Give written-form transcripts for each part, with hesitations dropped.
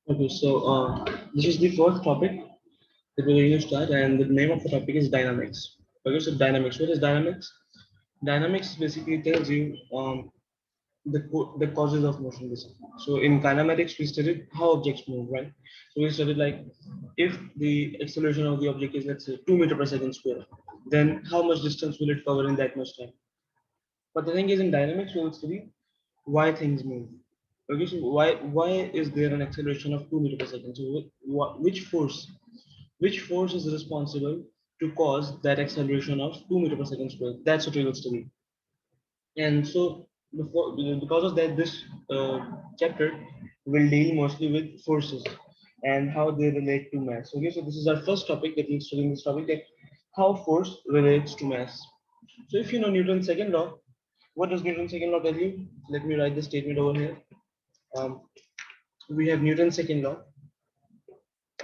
Okay, so this is the first topic that we're going to start, and the name of the topic is dynamics. Okay, so dynamics. What is dynamics? Dynamics basically tells you the causes of motion. Basically. So in kinematics, we studied how objects move, right? So we studied like if the acceleration of the object is, let's say, 2 meter per second square, then how much distance will it cover in that much time? But the thing is, in dynamics, we will study why things move. Okay, so why is there an acceleration of 2 meter per second? So which force is responsible to cause that acceleration of 2 meter per second square? That's what we will study. And so because of that, this chapter will deal mostly with forces and how they relate to mass. Okay, so this is our first topic that we're studying this topic, that how force relates to mass. So if you know Newton's second law, what does Newton's second law tell you? Let me write the statement over here. Um, we have Newton's second law.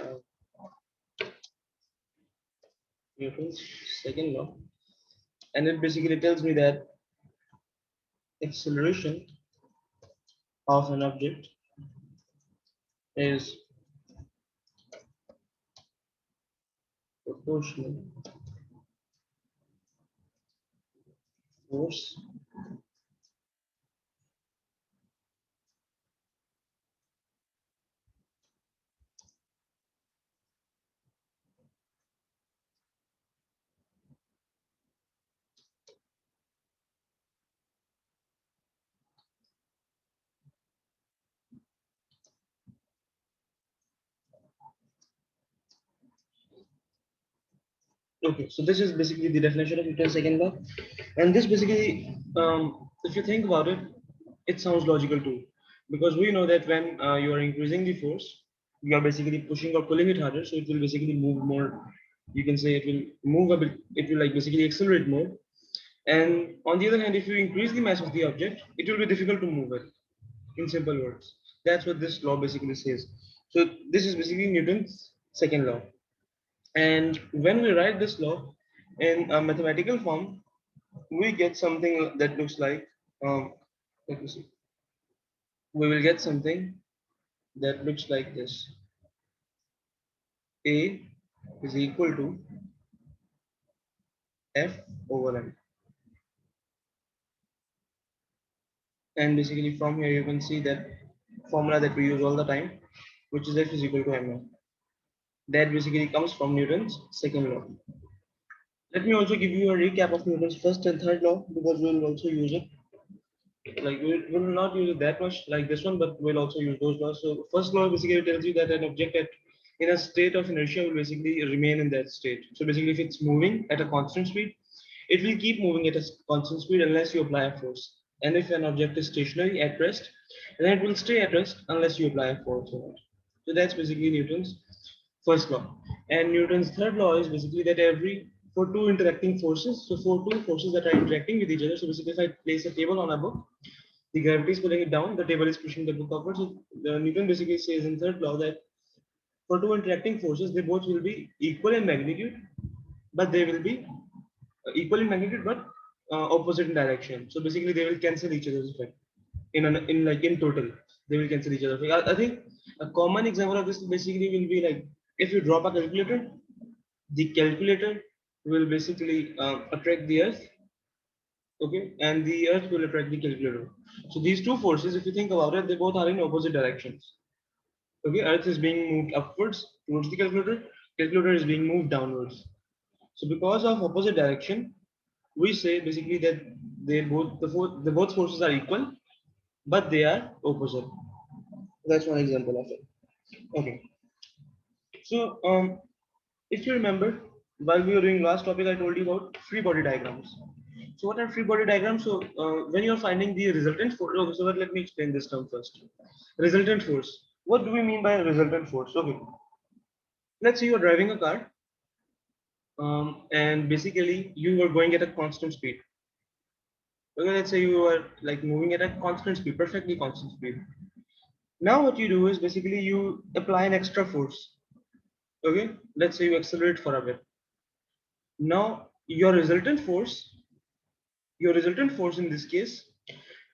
Uh, Newton's second law, and it basically tells me that acceleration of an object is proportional force Okay, so this is basically the definition of Newton's second law, and this basically, if you think about it, it sounds logical too, because we know that when you are increasing the force, you are basically pushing or pulling it harder, so it will basically move more. You can say it will move a bit. It will like basically accelerate more. And on the other hand, if you increase the mass of the object, it will be difficult to move it. In simple words, that's what this law basically says. So this is basically Newton's second law. And when we write this law in a mathematical form, we get something that looks like, let me see, we will get something that looks like this. A is equal to F over M. And basically from here you can see that formula that we use all the time, which is F is equal to M. That basically comes from Newton's second law. Let me also give you a recap of Newton's first and third law, because we will also use it. Like we will not use it that much like this one, but we'll also use those laws. So first law basically tells you that an object in a state of inertia will basically remain in that state. So basically, if it's moving at a constant speed, it will keep moving at a constant speed unless you apply a force. And if an object is stationary at rest, then it will stay at rest unless you apply a force on it. So that's basically Newton's first law. And Newton's third law is basically that for two interacting forces, so for two forces that are interacting with each other, so basically if I place a table on a book, the gravity is pulling it down, the table is pushing the book upwards. So Newton basically says in third law that for two interacting forces, they both will be equal in magnitude, but they will be equal in magnitude, but opposite in direction. So basically, they will cancel each other's effect in total. They will cancel each other. I think a common example of this basically will be like if you drop a calculator, the calculator will basically attract the earth, okay, and the earth will attract the calculator. So these two forces, if you think about it, they both are in opposite directions. Okay, earth is being moved upwards towards the calculator, calculator is being moved downwards. So because of opposite direction, we say basically that the both forces are equal, but they are opposite. That's one example of it. Okay, so if you remember, while we were doing last topic, I told you about free body diagrams. So what are free body diagrams? So when you're finding the resultant force, okay, so let me explain this term first. Resultant force. What do we mean by resultant force? Okay, let's say you're driving a car, and basically you were going at a constant speed. Okay, let's say you are like moving at a constant speed, perfectly constant speed. Now what you do is basically you apply an extra force. Okay, let's say you accelerate for a bit. Now your resultant force in this case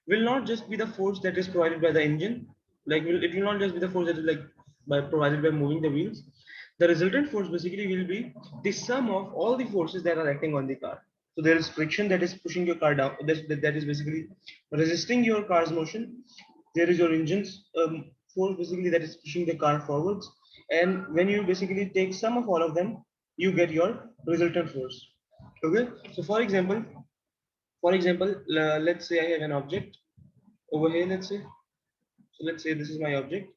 will not just be the force that is provided by the engine, Like it will not just be the force that is like provided by moving the wheels. The resultant force basically will be the sum of all the forces that are acting on the car. So there is friction that is pushing your car down. That is basically resisting your car's motion. There is your engine's force basically that is pushing the car forwards. And when you basically take sum of all of them, you get your resultant force. Okay. So for example, let's say I have an object over here. Let's say this is my object,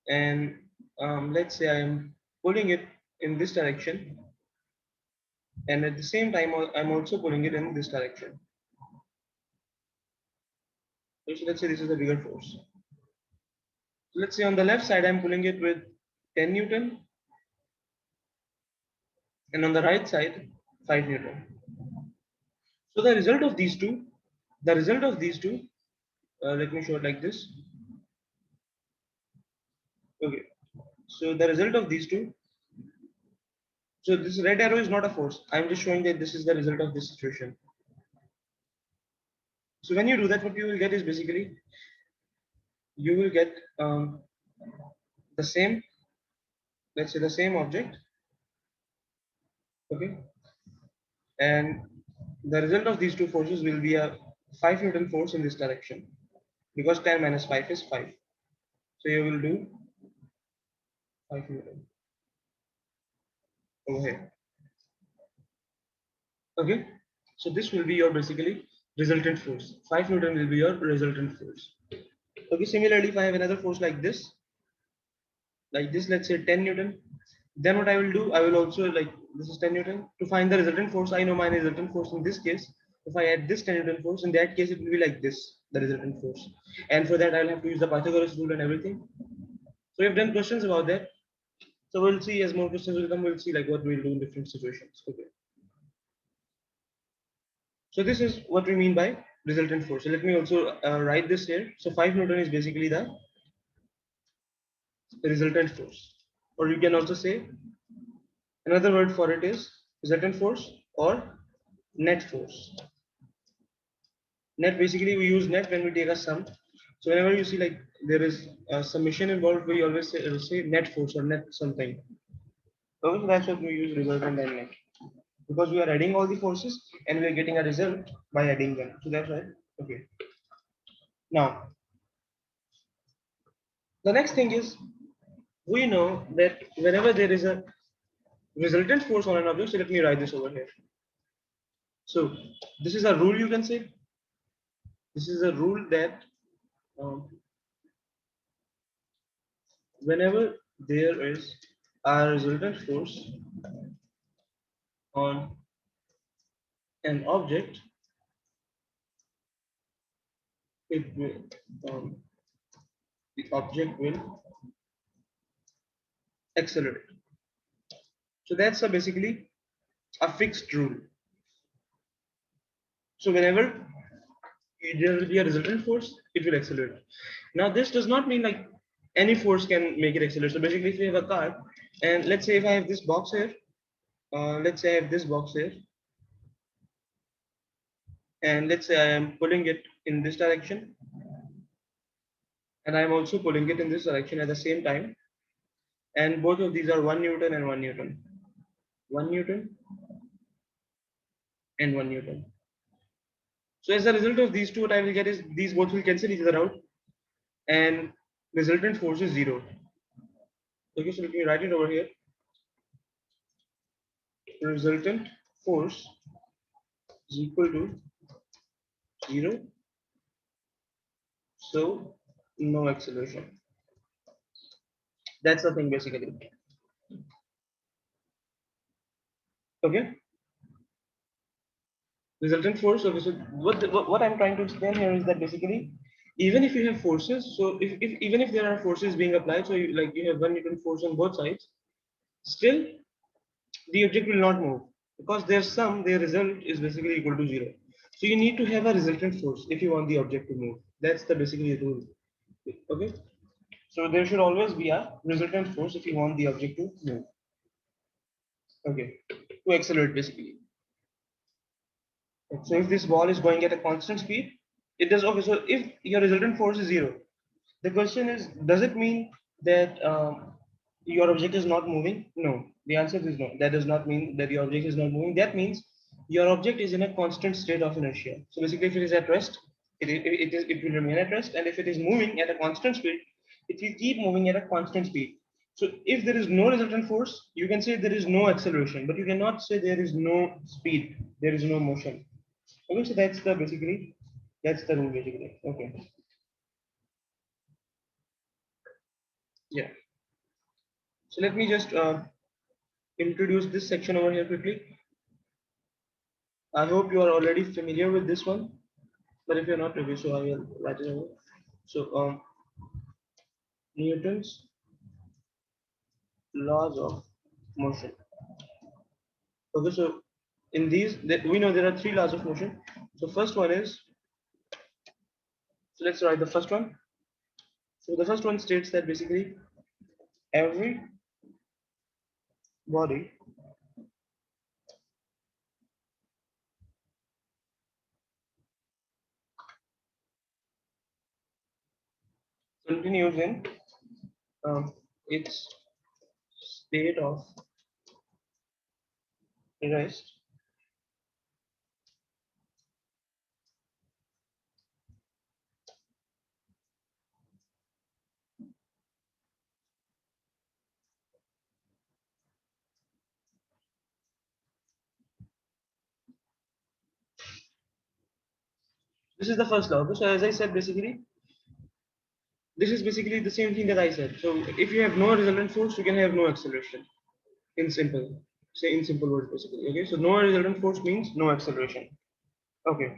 and let's say I am pulling it in this direction, and at the same time I'm also pulling it in this direction. So let's say this is a bigger force. So let's say on the left side I'm pulling it with 10 Newton, and on the right side 5 Newton. So the result of these two, let me show it like this. Okay. So the result of these two. So this red arrow is not a force. I'm just showing that this is the result of this situation. So when you do that, what you will get is basically you will get the same, let's say the same object, okay, and the result of these two forces will be a 5 Newton force in this direction, because 10 minus 5 is 5. So you will do 5 Newton over here. Okay, so this will be your basically resultant force. 5 Newton will be your resultant force. Okay, similarly, if I have another force like this, let's say 10 Newton, then what I will do, I will also, like, this is 10 Newton. To find the resultant force, I know my resultant force in this case. If I add this 10 Newton force, in that case, it will be like this, the resultant force. And for that, I'll have to use the Pythagoras rule and everything. So we've done questions about that. So we'll see as more questions will come, we'll see like what we'll do in different situations. Okay. So this is what we mean by resultant force. So let me also write this here. So 5 Newton is basically the resultant force. Or you can also say another word for it is resultant force or net force. Net, basically we use net when we take a sum. So whenever you see like there is a summation involved, we always say net force or net something. So that's what we use resultant and net, because we are adding all the forces and we are getting a result by adding them. So that's right. Okay. Now the next thing is, we know that whenever there is a resultant force on an object, so let me write this over here. So this is a rule, you can say. This is a rule that um, whenever there is a resultant force on an object, it will the object will accelerate. So that's basically a fixed rule. So whenever there will be a resultant force, it will accelerate. Now this does not mean like any force can make it accelerate. So basically, if you have a car, and let's say if I have this box here, let's say I have this box here, and let's say I am pulling it in this direction, and I am also pulling it in this direction at the same time, and both of these are 1 Newton and 1 Newton, 1 Newton and 1 Newton. So as a result of these two, what I will get is these both will cancel each other out, and resultant force is 0. Okay, so let me write it over here. Resultant force is equal to 0. So no acceleration. That's the thing basically. Okay. Resultant force. Okay, so what I'm trying to explain here is that basically, even if you have forces, so if even if there are forces being applied, so you, like you have 1 Newton force on both sides, still the object will not move, because their result is basically equal to 0. So you need to have a resultant force if you want the object to move. That's the basically rule. Okay. So there should always be a resultant force if you want the object to move. Okay. To accelerate basically. So if this ball is going at a constant speed, it does. Okay, so if your resultant force is 0, The question is, does it mean that your object is not moving? No. The answer is no. That does not mean that your object is not moving. That means your object is in a constant state of inertia. So basically, if it is at rest, it will remain at rest, and if it is moving at a constant speed, it will keep moving at a constant speed. So if there is no resultant force, you can say there is no acceleration, but you cannot say there is no speed, there is no motion. Okay, so that's the basically that's the rule basically. Okay, yeah. So let me just introduce this section over here quickly. I hope you are already familiar with this one, but if you're not, okay, so I will write it over. So Newton's laws of motion. Okay, so in these, we know there are three laws of motion. So first one is, so let's write the first one. So the first one states that basically every body continues in its state of rest This is the first law. Okay, so as I said, basically, this is basically the same thing that I said. So if you have no resultant force, you can have no acceleration. In simple, say in simple words, basically. Okay, so no resultant force means no acceleration. Okay.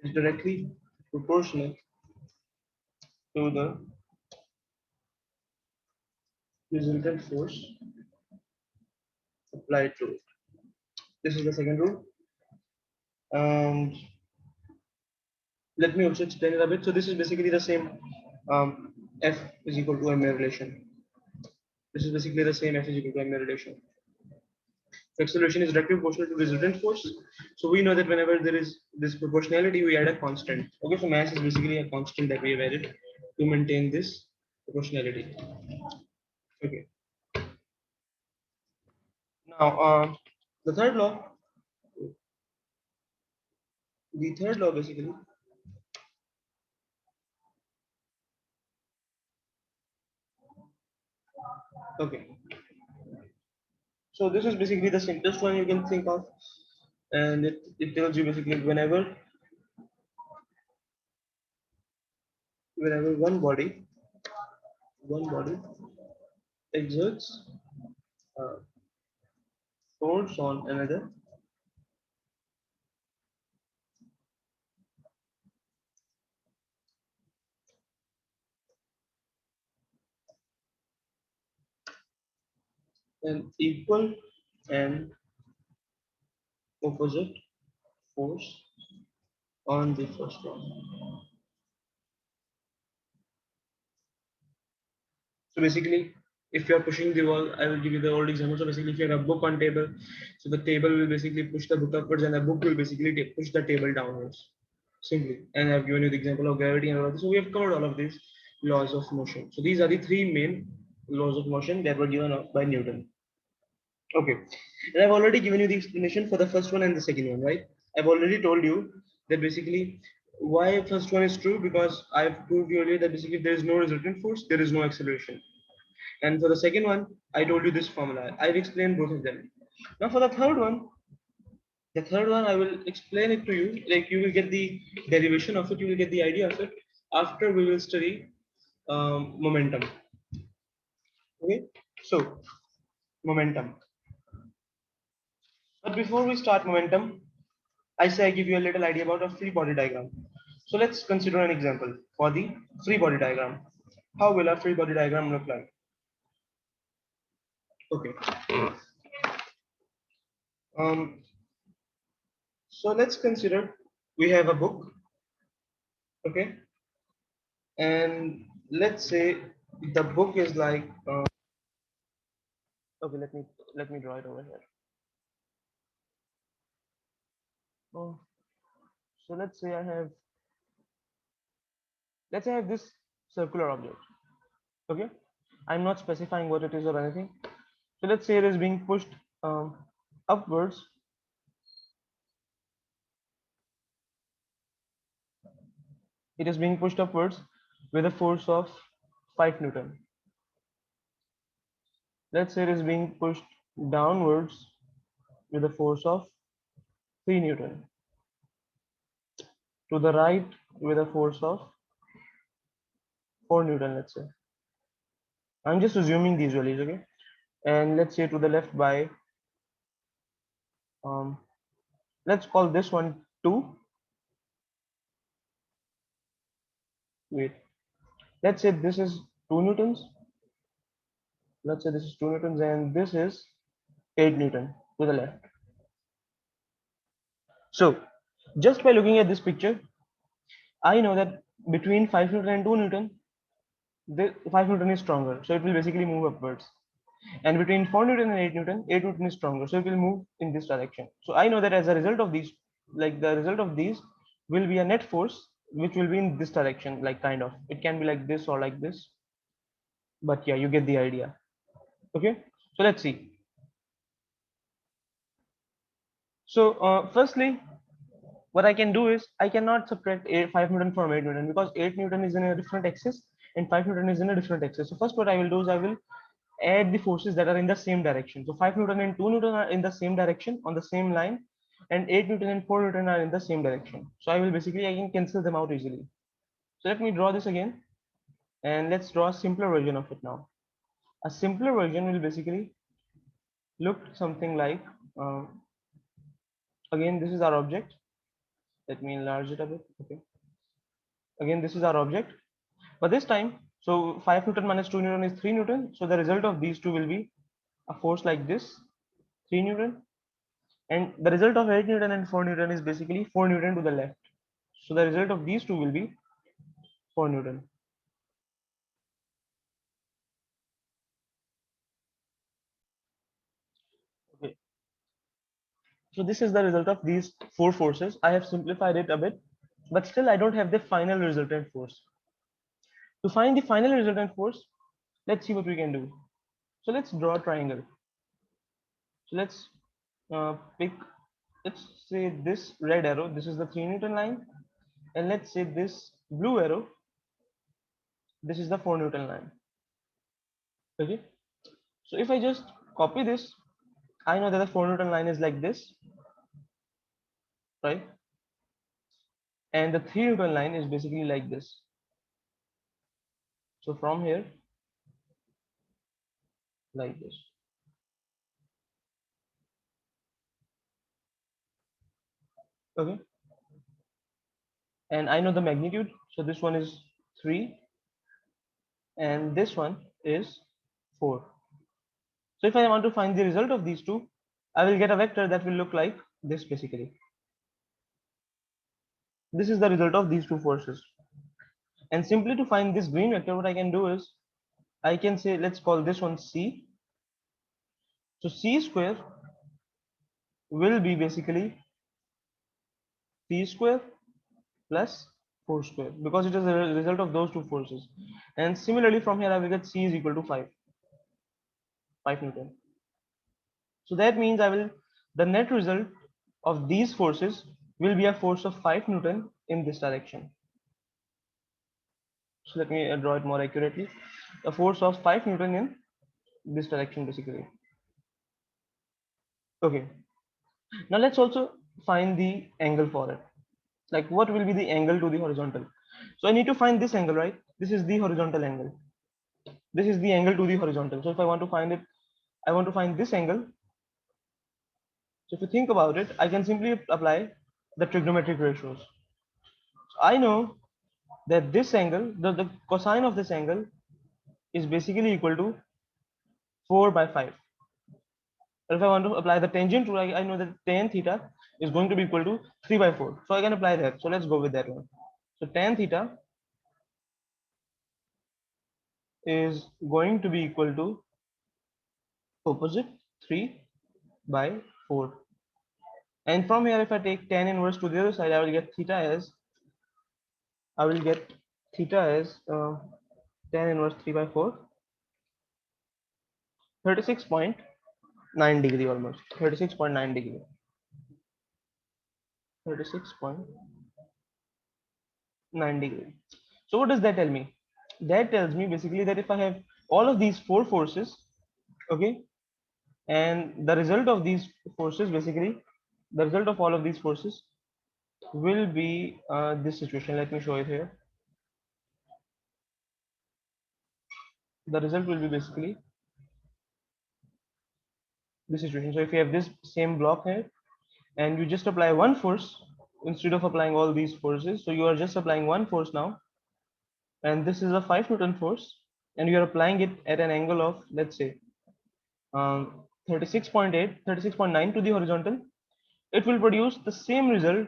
Is directly proportional to the resultant force applied to it. This is the second rule. And let me also explain it a bit. So this is basically the same F is equal to ma relation. This is basically the same F is equal to ma relation. So acceleration is directly proportional to resultant force. So we know that whenever there is this proportionality, we add a constant. Okay, so mass is basically a constant that we have added to maintain this proportionality. Okay. Now, the third law, basically, okay. So this is basically the simplest one you can think of, and it tells you basically whenever one body exerts uh, force on another, an equal and opposite force on the first one. So basically, if you are pushing the wall, I will give you the old example. So basically, if you have a book on table, so the table will basically push the book upwards, and the book will basically push the table downwards. Simply, and I've given you the example of gravity and all of this. So we have covered all of these laws of motion. So these are the three main laws of motion that were given by Newton. Okay, and I've already given you the explanation for the first one and the second one, right? I've already told you that basically why first one is true, because I've proved you earlier that basically if there is no resultant force, there is no acceleration. And for the second one, I told you this formula. I've explained both of them. Now for the third one, I will explain it to you. Like you will get the derivation of it, you will get the idea of it after we will study momentum. Okay, so momentum. But before we start momentum, I say I give you a little idea about a free body diagram. So let's consider an example for the free body diagram. How will a free body diagram look like? Okay. Um, So let's consider we have a book, okay, and let's say the book is like okay. Let me draw it over here. Oh, so let's say I have this circular object, okay. I'm not specifying what it is or anything. So let's say it is being pushed upwards. It is being pushed upwards with a force of 5 Newton. Let's say it is being pushed downwards with a force of 3 Newton. To the right with a force of 4 Newton, let's say. I'm just assuming these values, okay? And let's say to the left by, um, let's call this one 2. Wait, let's say this is 2 Newtons. Let's say this is 2 Newtons and this is 8 Newton to the left. So just by looking at this picture, I know that between 5 Newton and 2 Newton, the 5 Newton is stronger. So it will basically move upwards. And between 4 Newton and 8 Newton is stronger. So it will move in this direction. So I know that as a result of these, like the result of these will be a net force, which will be in this direction, like kind of. It can be like this or like this. But yeah, you get the idea. Okay. So let's see. So firstly, what I can do is I cannot subtract 5 Newton from 8 Newton because 8 Newton is in a different axis and 5 Newton is in a different axis. So first what I will do is I will add the forces that are in the same direction. So 5 Newton and 2 Newton are in the same direction on the same line, and 8 Newton and 4 Newton are in the same direction. So I will basically, I can cancel them out easily. So let me draw this again, and let's draw a simpler version of it now. A simpler version will basically look something like, again, this is our object. Let me enlarge it a bit. Okay. Again, this is our object. But this time, so 5 Newton minus 2 Newton is 3 Newton. So the result of these two will be a force like this, 3 Newton. And the result of 8 Newton and 4 Newton is basically 4 Newton to the left. So the result of these two will be 4 Newton. Okay. So this is the result of these four forces. I have simplified it a bit, but still I don't have the final resultant force. To find the final resultant force, let's see what we can do. So let's draw a triangle. So let's pick, let's say this red arrow, this is the 3 Newton line. And let's say this blue arrow, this is the 4 Newton line. Okay. So if I just copy this, I know that the 4 Newton line is like this, right? And the 3 Newton line is basically like this. So from here, like this. Okay. And I know the magnitude. So this one is 3 and this one is 4. So if I want to find the result of these two, I will get a vector that will look like this basically. This is the result of these two forces. And simply to find this green vector, what I can do is I can say, let's call this one C. So C square will be basically C square plus 4 square because it is a result of those two forces. And similarly from here I will get C is equal to 5 Newton. So that means the net result of these forces will be a force of 5 Newton in this direction. So let me draw it more accurately. A force of 5 Newton in this direction basically. Okay. Now let's also find the angle for it. Like what will be the angle to the horizontal? So I need to find this angle, right? This is the horizontal angle. This is the angle to the horizontal. So if I want to find it, I want to find this angle. So if you think about it, I can simply apply the trigonometric ratios. So I know that this angle, the cosine of this angle is basically equal to 4 by 5. If I want to apply the tangent rule, I know that tan theta is going to be equal to 3 by 4. So I can apply that. So let's go with that one. So tan theta is going to be equal to opposite 3 by 4. And from here, if I take tan inverse to the other side, I will get theta as tan inverse 3 by 4, 36.9 degree almost, 36.9 degree, 36.9 degree. So what does that tell me? That tells me basically that if I have all of these four forces, okay, and the result of these forces, basically, the result of all of these forces will be this situation. Let me show it here. The result will be basically this situation. So if you have this same block here and you just apply one force instead of applying all these forces, so you are just applying one force now, and this is a 5 Newton force, and you are applying it at an angle of, let's say, 36.8, 36.9 to the horizontal. It will produce the same result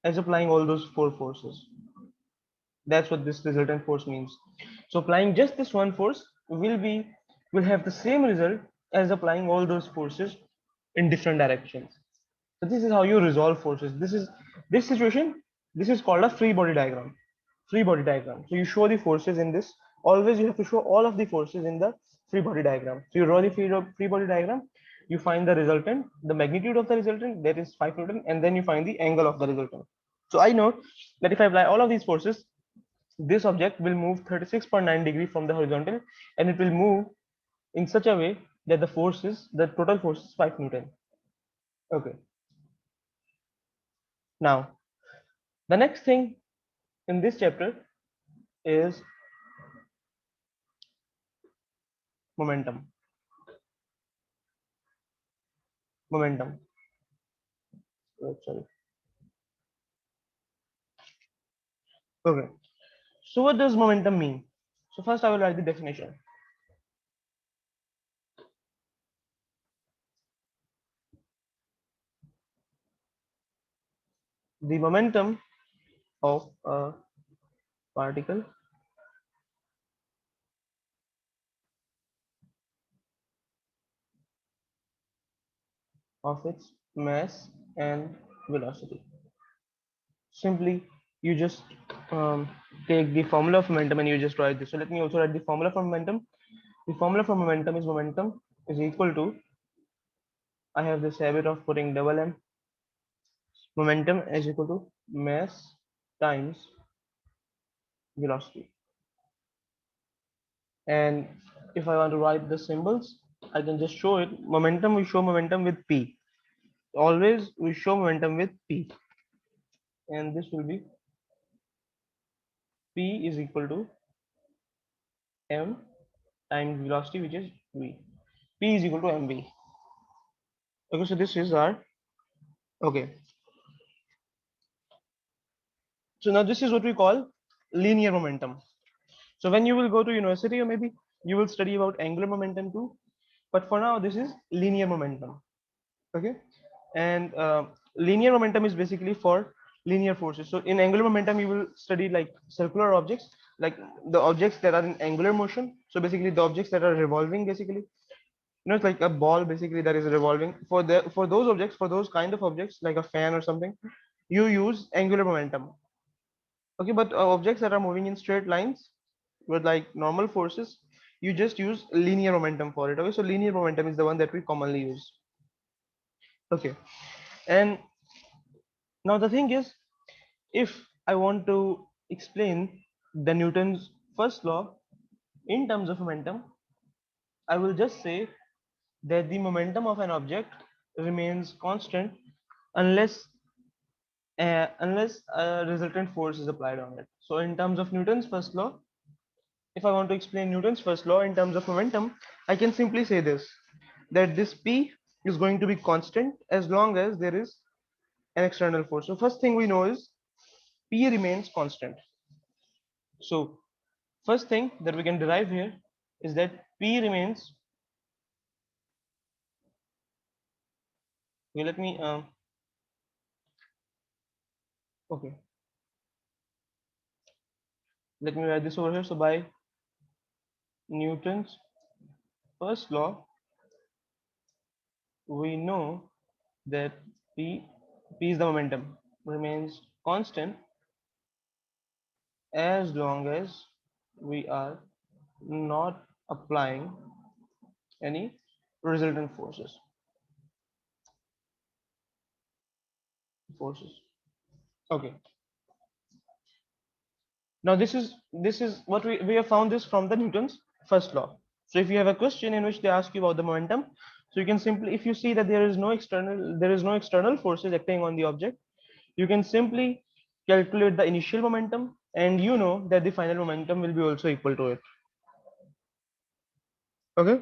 as applying all those four forces. That's what this resultant force means. So applying just this one force will have the same result as applying all those forces in different directions. So this is how you resolve forces. This situation. This is called a free body diagram. Free body diagram. So you show the forces in this. Always you have to show all of the forces in the free body diagram. So you draw the free body diagram. You find the resultant, the magnitude of the resultant, that is 5 Newton, and then you find the angle of the resultant. So I know that if I apply all of these forces, this object will move 36.9 degree from the horizontal, and it will move in such a way that the total force is 5 Newton. Okay. Now, the next thing in this chapter is momentum. Momentum. Sorry. Okay. So what does momentum mean? So first I will write the definition. The momentum of a particle of its mass and velocity. Simply, you just take the formula of momentum and you just write this. So let me also write the formula for momentum. The formula for momentum is equal to, I have this habit of putting double M. Momentum is equal to mass times velocity. And if I want to write the symbols, I can just show it. Momentum, we show momentum with P. Always we show momentum with P. And this will be P is equal to M times velocity, which is V. P is equal to mv. Okay, so this is our, okay. So now this is what we call linear momentum. So when you will go to university, or maybe you will study about angular momentum too, but for now this is linear momentum. Okay, and linear momentum is basically for linear forces. So in angular momentum you will study like circular objects, like the objects that are in angular motion. So basically the objects that are revolving, basically, it's like a ball basically that is revolving. For those objects, for those kind of objects like a fan or something, you use angular momentum. Okay, but objects that are moving in straight lines with like normal forces, you just use linear momentum for it. Okay, so linear momentum is the one that we commonly use. Okay, and now the thing is, if I want to explain the Newton's first law in terms of momentum, I will just say that the momentum of an object remains constant unless unless a resultant force is applied on it. So in terms of Newton's first law, if I want to explain Newton's first law in terms of momentum, I can simply say this, that this P is going to be constant as long as there is an external force. So first thing we know is P remains constant. So first thing that we can derive here is that P remains Okay, let me okay, let me write this over here. So by Newton's first law, we know that p is the momentum, remains constant as long as we are not applying any resultant forces. Okay, now this is what we have found this from the Newton's first law. So if you have a question in which they ask you about the momentum, so you can simply, if you see that there is no external forces acting on the object, you can simply calculate the initial momentum, and you know that the final momentum will be also equal to it. Okay,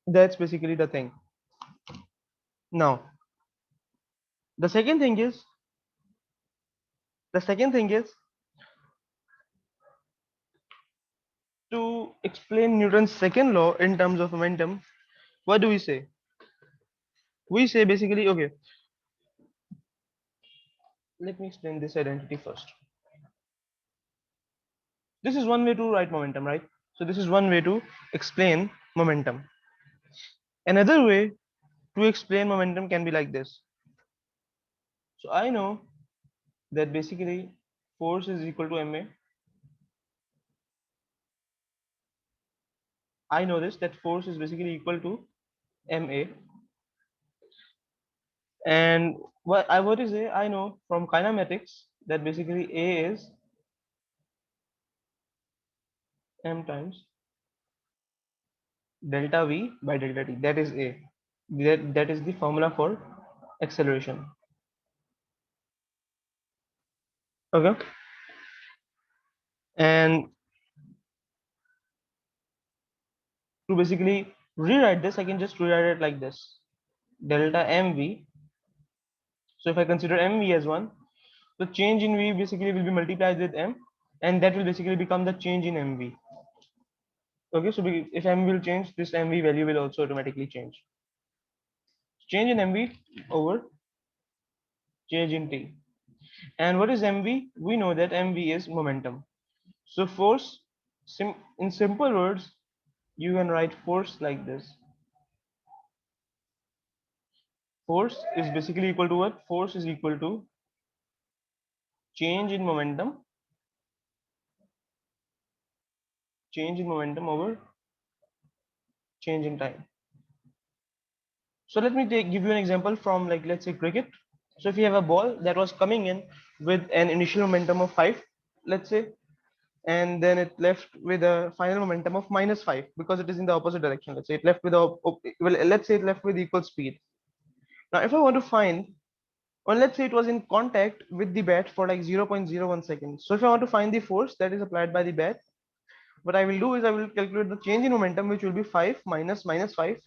that's basically the thing. Now the second thing is the second thing is to explain Newton's second law in terms of momentum. What do we say? We say basically, okay, let me explain this identity first. This is one way to write momentum, right? So this is one way to explain momentum. Another way to explain momentum can be like this. So I know that basically force is equal to ma. I know this, that force is basically equal to ma. And what is a? I know from kinematics that basically a is m times delta v by delta t. That is a. That is the formula for acceleration. Okay. And to basically rewrite this, I can just rewrite it like this: delta mv. So if I consider mv as one, the change in v basically will be multiplied with m, and that will basically become the change in mv. Okay, so if m will change, this mv value will also automatically change. Change in mv over change in t. And what is mv? We know that mv is momentum. So force, in simple words, you can write force like this. Force is basically equal to what? Force is equal to change in momentum, change in momentum over change in time. So let me give you an example from, like, let's say cricket. So if you have a ball that was coming in with an initial momentum of 5, let's say, and then it left with a final momentum of -5 because it is in the opposite direction. Let's say it left with well, let's say it left with equal speed. Now if I want to find, or let's say it was in contact with the bat for like 0.01 seconds. So if I want to find the force that is applied by the bat, what I will do is I will calculate the change in momentum, which will be 5 minus -5.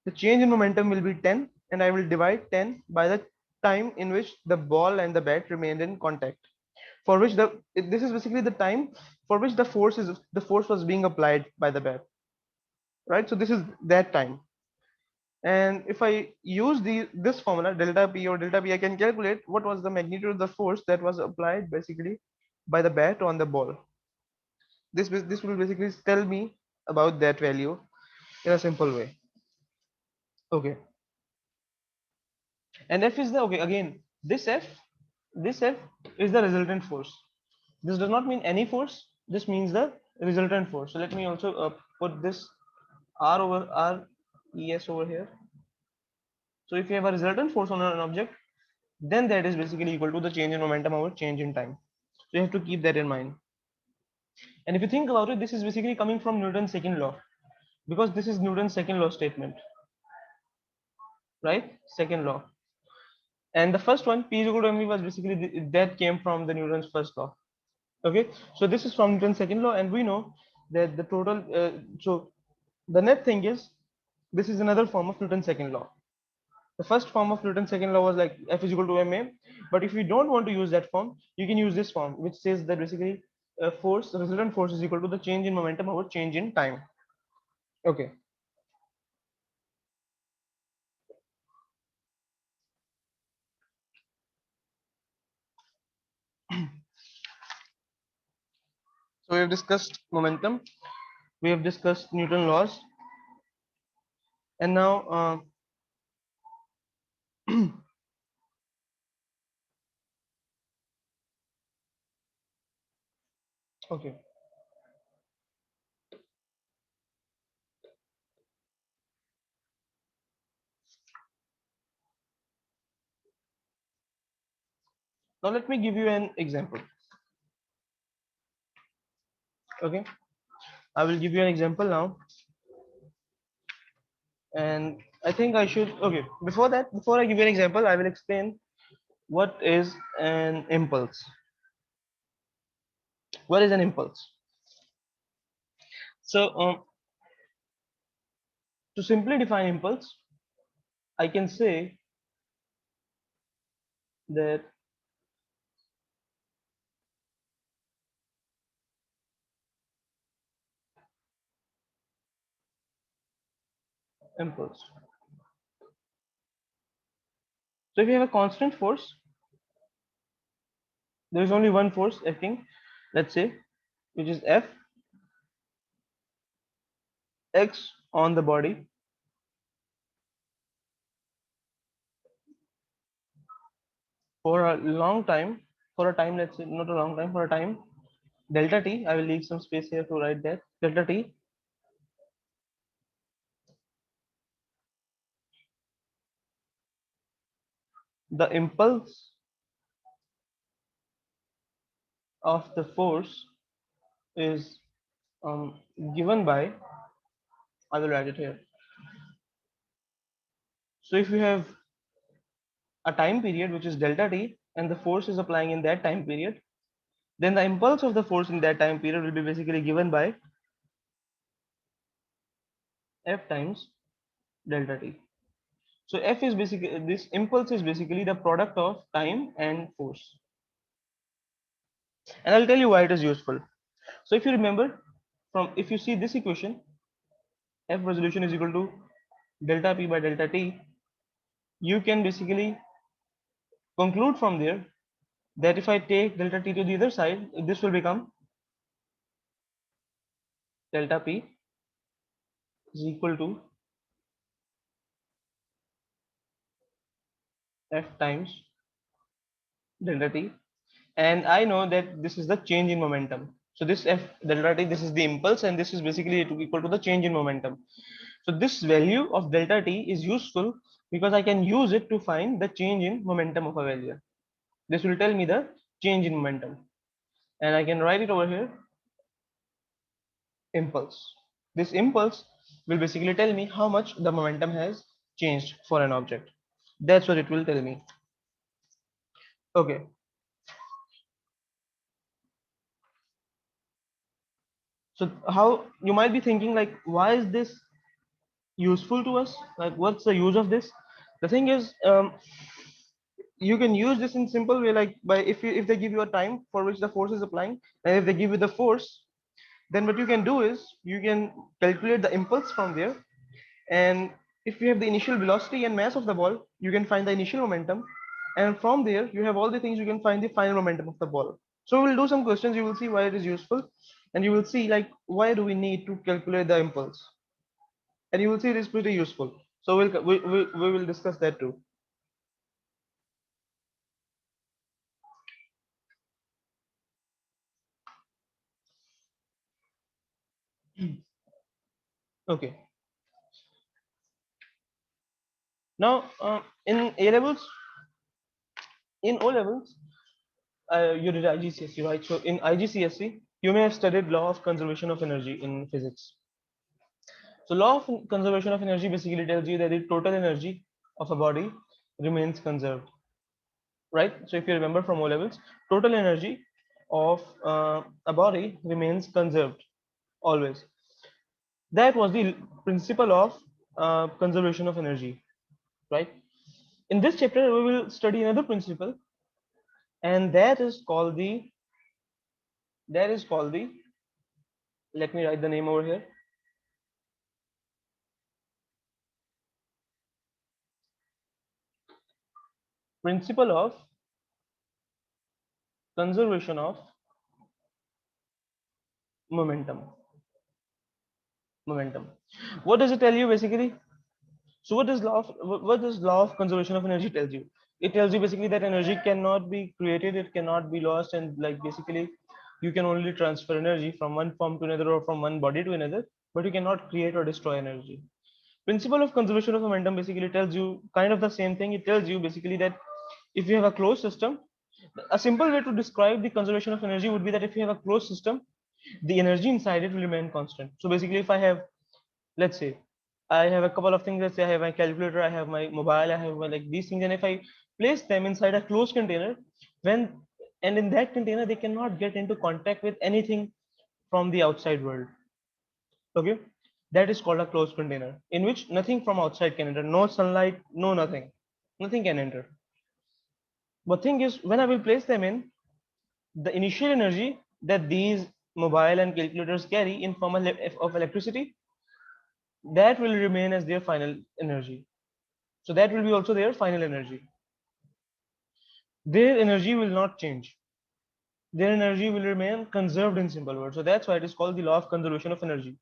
The change in momentum will be 10, and I will divide 10 by the time in which the ball and the bat remained in contact, for which this is basically the time for which the force was being applied by the bat, right? So this is that time. And if I use this formula delta p or delta p, I can calculate what was the magnitude of the force that was applied basically by the bat on the ball. This will basically tell me about that value in a simple way. Okay. And F is the, okay, again, this F is the resultant force. This does not mean any force. This means the resultant force. So let me also put this R over R ES over here. So if you have a resultant force on an object, then that is basically equal to the change in momentum over change in time. So you have to keep that in mind. And if you think about it, this is basically coming from Newton's second law, because this is Newton's second law statement, right? Second law. And the first one, P is equal to mv, was basically that came from the Newton's first law. Okay, so this is from Newton's second law, and we know that the total. So the net thing is, this is another form of Newton's second law. The first form of Newton's second law was like F is equal to ma. But if you don't want to use that form, you can use this form, which says that basically force, resultant force, is equal to the change in momentum over change in time. Okay. So we have discussed momentum, we have discussed Newton laws, and now okay. Now let me give you an example. Okay, I will give you an example now, and I think I should. Okay, before that, before I give you an example, I will explain what is an impulse. What is an impulse? So, to simply define impulse, I can say that impulse. So, if you have a constant force, there is only one force acting, let's say, which is F X on the body for a long time, for a time, let's say, not a long time, for a time, delta T, I will leave some space here to write that, delta T, the impulse of the force is um, given by, I will write it here. So if you have a time period which is delta T and the force is applying in that time period, then the impulse of the force in that time period will be basically given by F times delta T. So F is basically, this impulse is basically the product of time and force. And I'll tell you why it is useful. So if you remember from, if you see this equation, F resolution is equal to delta P by delta T, you can basically conclude from there that if I take delta T to the other side, this will become delta P is equal to F times delta T. And I know that this is the change in momentum. So this F delta T, this is the impulse, and this is basically equal to the change in momentum. So this value of delta T is useful because I can use it to find the change in momentum of a value. This will tell me the change in momentum. And I can write it over here, impulse. This impulse will basically tell me how much the momentum has changed for an object. That's what it will tell me. Okay. So how you might be thinking like, why is this useful to us? Like, what's the use of this? The thing is, you can use this in simple way, like by if they give you a time for which the force is applying, and if they give you the force, then what you can do is you can calculate the impulse from there, and if you have the initial velocity and mass of the ball, you can find the initial momentum, and from there you have all the things, you can find the final momentum of the ball. So we'll do some questions, you will see why it is useful, and you will see like why do we need to calculate the impulse, and you will see it is pretty useful. So we will discuss that too. Okay. Now, in A levels, in O levels, you did IGCSE, right? So in IGCSE, you may have studied law of conservation of energy in physics. So law of conservation of energy basically tells you that the total energy of a body remains conserved, right? So if you remember from O levels, total energy of a body remains conserved always. That was the principle of conservation of energy, right? In this chapter, we will study another principle, and that is called the, let me write the name over here, principle of conservation of momentum. Momentum. What does it tell you basically? So what does law of conservation of energy tells you? It tells you basically that energy cannot be created, it cannot be lost, and like basically you can only transfer energy from one form to another or from one body to another, but you cannot create or destroy energy. Principle of conservation of momentum basically tells you kind of the same thing. It tells you basically that if you have a closed system, a simple way to describe the conservation of energy would be that if you have a closed system, the energy inside it will remain constant. So basically, if I have, let's say, I have a couple of things. Let's say I have my calculator, I have my mobile, I have my, like these things, and if I place them inside a closed container, when and in that container they cannot get into contact with anything from the outside world. Okay, that is called a closed container in which nothing from outside can enter. No sunlight, no nothing, nothing can enter. But thing is, when I will place them in, the initial energy that these mobile and calculators carry in form of electricity, that will remain as their final energy. So that will be also their final energy. Their energy will not change. Their energy will remain conserved in simple words. So that's why it is called the law of conservation of energy.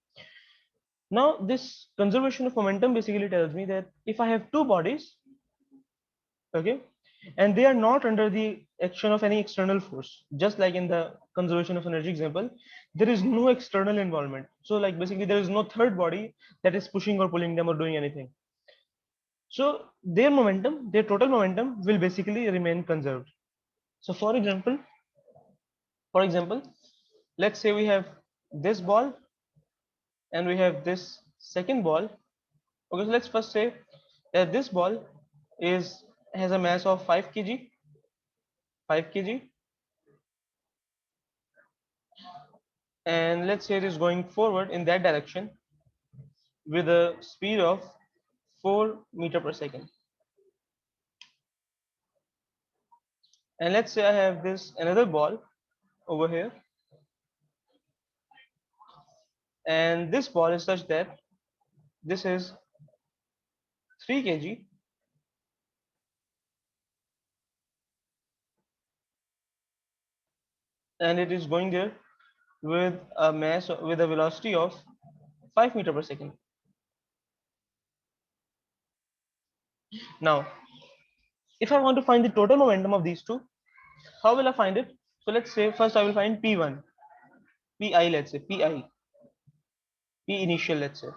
Now, this conservation of momentum basically tells me that if I have two bodies, okay, and they are not under the action of any external force, just like in the conservation of energy example, there is no external involvement. So like basically there is no third body that is pushing or pulling them or doing anything. So their momentum, their total momentum will basically remain conserved. So for example, let's say we have this ball and we have this second ball. Okay, so let's first say that this ball is has a mass of 5 kg, and let's say it is going forward in that direction with a speed of 4 meter per second. And let's say I have this another ball over here, and this ball is such that this is 3 kg, and it is going there with a mass with a velocity of 5 meter per second. Now, if I want to find the total momentum of these two, how will I find it? So let's say first I will find P1, Pi, let's say Pi, P initial, let's say.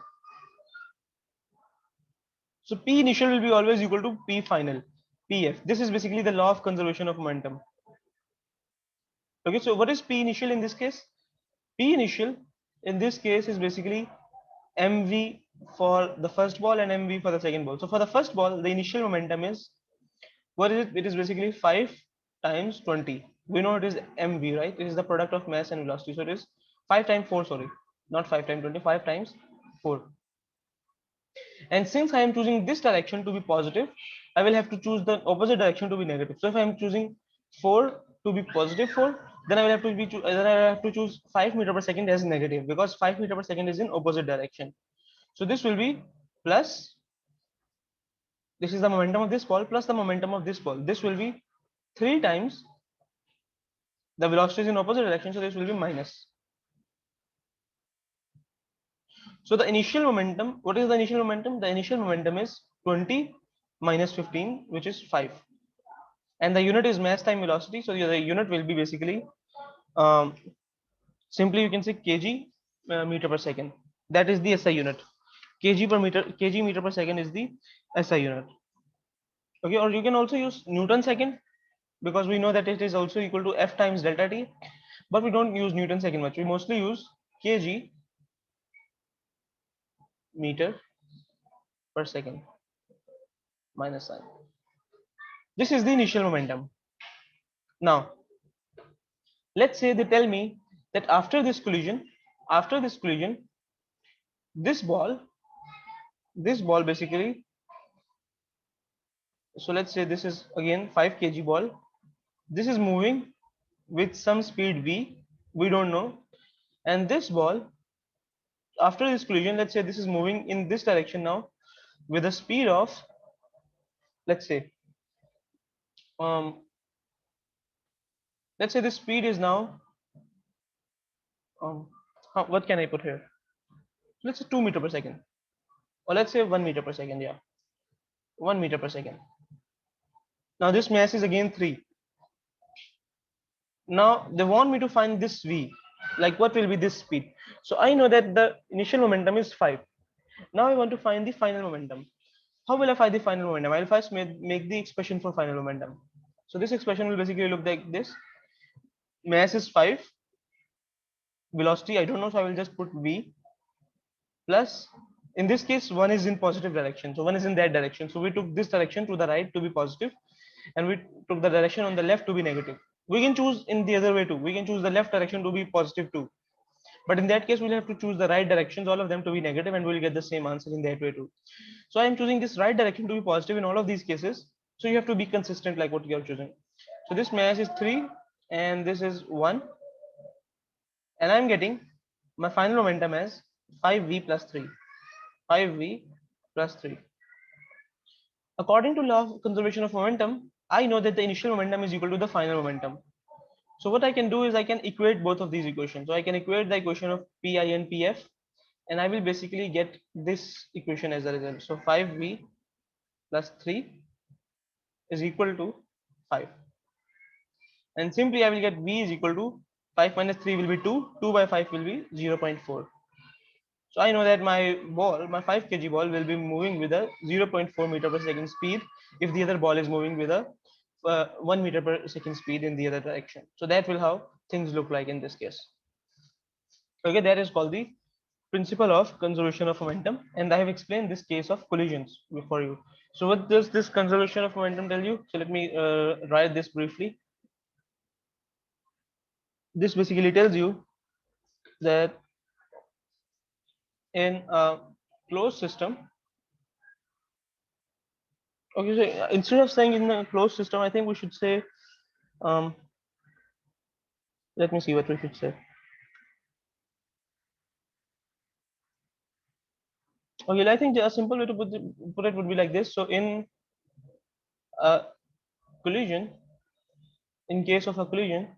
So P initial will be always equal to P final, PF. This is basically the law of conservation of momentum. Okay, so what is P initial in this case? P initial in this case is basically mv for the first ball and mv for the second ball. So for the first ball, the initial momentum is, what is it? It is basically 5 times 20. We know it is mv, right? It is the product of mass and velocity. So it is 5 times 4, sorry, not 5 times 20, 5 times 4. And since I am choosing this direction to be positive, I will have to choose the opposite direction to be negative. So if I am choosing 4 to be positive 4, then I will have to be then I have to choose 5 meter per second as negative, because 5 meter per second is in opposite direction. So this will be plus, this is the momentum of this ball plus the momentum of this ball. This will be 3 times the velocity is in opposite direction, so this will be minus. So the initial momentum, what is the initial momentum? The initial momentum is 20 minus 15, which is 5. And the unit is mass time velocity. So the unit will be basically, um, simply you can say kg meter per second. That is the SI unit. Kg meter per second is the SI unit. Okay, or you can also use Newton second, because we know that it is also equal to F times delta T, but we don't use Newton second much. We mostly use kg meter per second minus I. This is the initial momentum. Now, let's say they tell me that after this collision, this ball basically, so let's say this is again 5 kg ball. This is moving with some speed v, we don't know. And this ball, after this collision, let's say this is moving in this direction now with a speed of, let's say, um, let's say the speed is now What can I put here? Let's say 2 meter per second, or let's say 1 meter per second. Yeah, 1 meter per second. Now this mass is again 3. Now they want me to find this v, like what will be this speed. So I know that the initial momentum is 5. Now I want to find the final momentum. How will I find the final momentum? I'll first make the expression for final momentum. So this expression will basically look like this. Mass is 5, velocity I don't know, so I will just put v plus, in this case 1 is in positive direction, so 1 is in that direction, so we took this direction to the right to be positive, and we took the direction on the left to be negative. We can choose in the other way too. We can choose the left direction to be positive too, but in that case we'll have to choose the right directions, all of them to be negative, and we'll get the same answer in that way too. So I am choosing this right direction to be positive in all of these cases, so you have to be consistent like what you are choosing. So this mass is 3 and this is 1, and I'm getting my final momentum as 5v plus 3. 5v plus 3. According to law of conservation of momentum, I know that the initial momentum is equal to the final momentum. So what I can do is I can equate both of these equations. So I can equate the equation of pi and pf, and I will basically get this equation as a result. So 5v plus 3 is equal to 5. And simply I will get v is equal to 5 minus 3 will be 2. 2 by 5 will be 0.4. So I know that my ball, my 5 kg ball will be moving with a 0.4 meter per second speed if the other ball is moving with a 1 meter per second speed in the other direction. So that will how things look like in this case. Okay, that is called the principle of conservation of momentum, and I have explained this case of collisions for you. So what does this conservation of momentum tell you? So let me write this briefly. This basically tells you that in a closed system, okay, so instead of saying in a closed system, I think we should say, um, let me see what we should say. Okay, I think a simple way to put it would be like this. So in a collision, in case of a collision,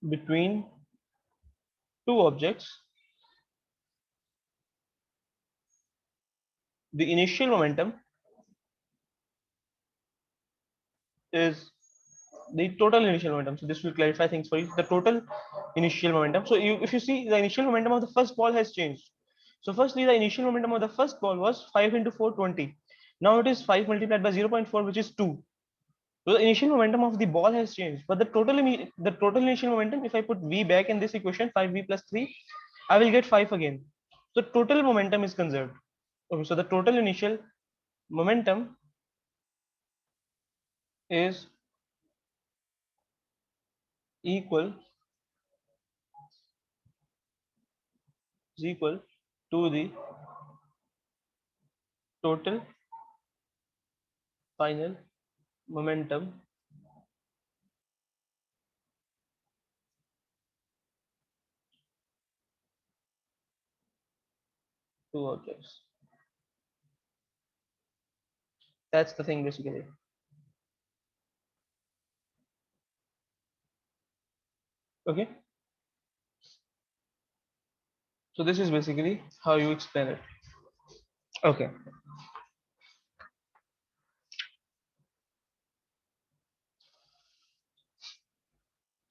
between two objects, the initial momentum is the total initial momentum. So this will clarify things for you. The total initial momentum. So if you see, the initial momentum of the first ball has changed. So firstly, the initial momentum of the first ball was 5 into 420. Now it is 5 multiplied by 0.4, which is 2. So the initial momentum of the ball has changed, but the total initial momentum, if I put v back in this equation, 5v plus 3, I will get 5 again. So total momentum is conserved. Okay, so the total initial momentum is equal to the total final momentum two objects. That's the thing basically. Okay. So this is basically how you explain it. Okay.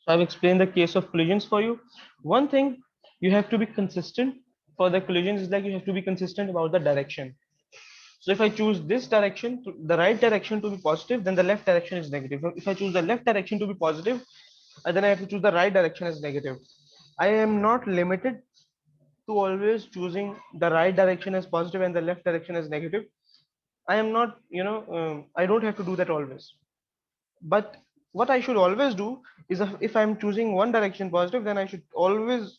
So I've explained the case of collisions for you. One thing you have to be consistent for the collisions is like you have to be consistent about the direction. So if I choose this direction, the right direction to be positive, then the left direction is negative. If I choose the left direction to be positive, then I have to choose the right direction as negative. I am not limited to always choosing the right direction as positive and the left direction as negative. I am not, I don't have to do that always. But what I should always do is if I'm choosing one direction positive, then I should always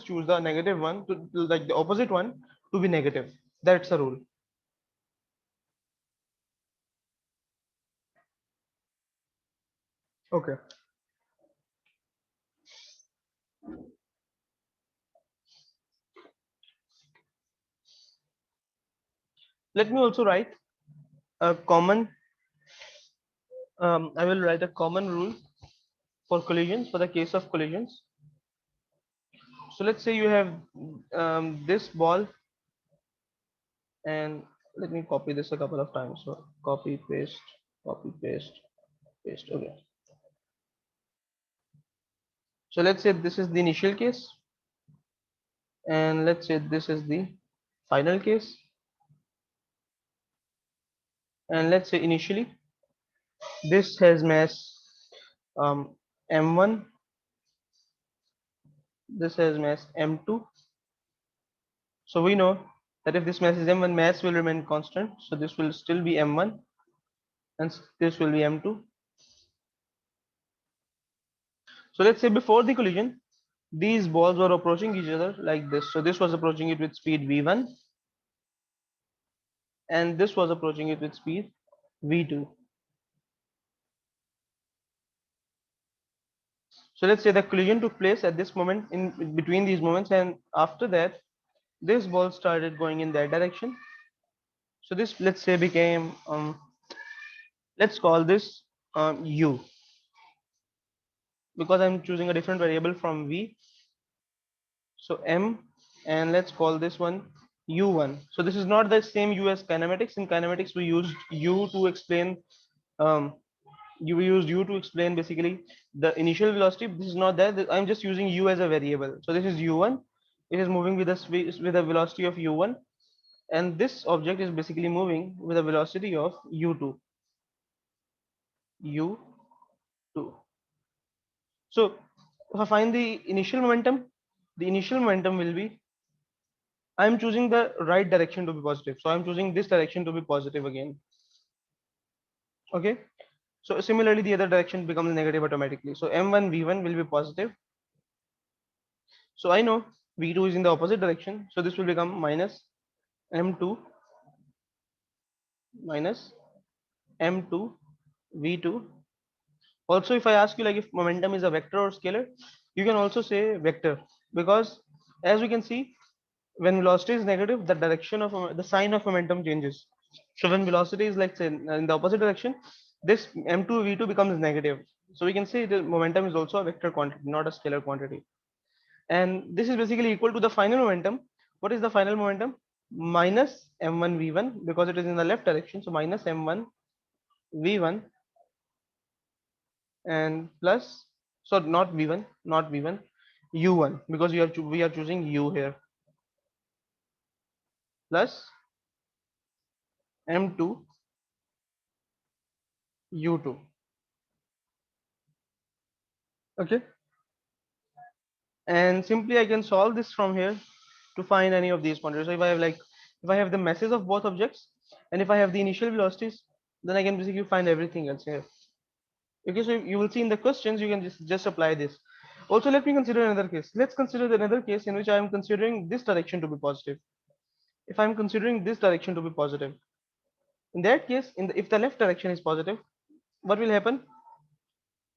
choose the negative one, to like the opposite one, to be negative. That's the rule. Okay. Let me also write a common I will write a common rule for collisions, for the case of collisions. So let's say you have this ball, and let me copy this a couple of times. So copy, paste, paste. Okay. So let's say this is the initial case, and let's say this is the final case, and let's say initially this has mass m1, this has mass m2. So we know that if this mass is m1, mass will remain constant, so this will still be m1 and this will be m2. So let's say before the collision, these balls were approaching each other like this. So this was approaching it with speed v1 and this was approaching it with speed v2. So let's say the collision took place at this moment, in between these moments, and after that this ball started going in that direction. So this, let's say, became let's call this u, because I'm choosing a different variable from v. So m, and let's call this one u1. So this is not the same u as kinematics. In kinematics we used u to explain um, you used u to explain basically the initial velocity. This is not that. I'm just using u as a variable. So this is u1. It is moving with a velocity of u1, and this object is basically moving with a velocity of u2. u2. So if I find the initial momentum will be, I'm choosing the right direction to be positive. So I'm choosing this direction to be positive again. Okay. So similarly, the other direction becomes negative automatically. So m1 v1 will be positive. So I know v2 is in the opposite direction. So this will become minus m2 minus m2 v2. Also, if I ask you like if momentum is a vector or scalar, you can also say vector, because as we can see, when velocity is negative, the direction of the sign of momentum changes. So when velocity is, like, say, in the opposite direction, this m2 v2 becomes negative. So we can say the momentum is also a vector quantity, not a scalar quantity. And this is basically equal to the final momentum. What is the final momentum? Minus m1 v1, because it is in the left direction. So minus m1 v1 and plus, so not v1, u1, because we are choosing u here, plus m2 u2. Okay. And simply I can solve this from here to find any of these quantities. So if I have the masses of both objects, and if I have the initial velocities, then I can basically find everything else here. Okay, so you will see in the questions, you can just apply this. Also, let me consider another case. Let's consider another case in which I am considering this direction to be positive. If I'm considering this direction to be positive, in that case, if the left direction is positive, what will happen?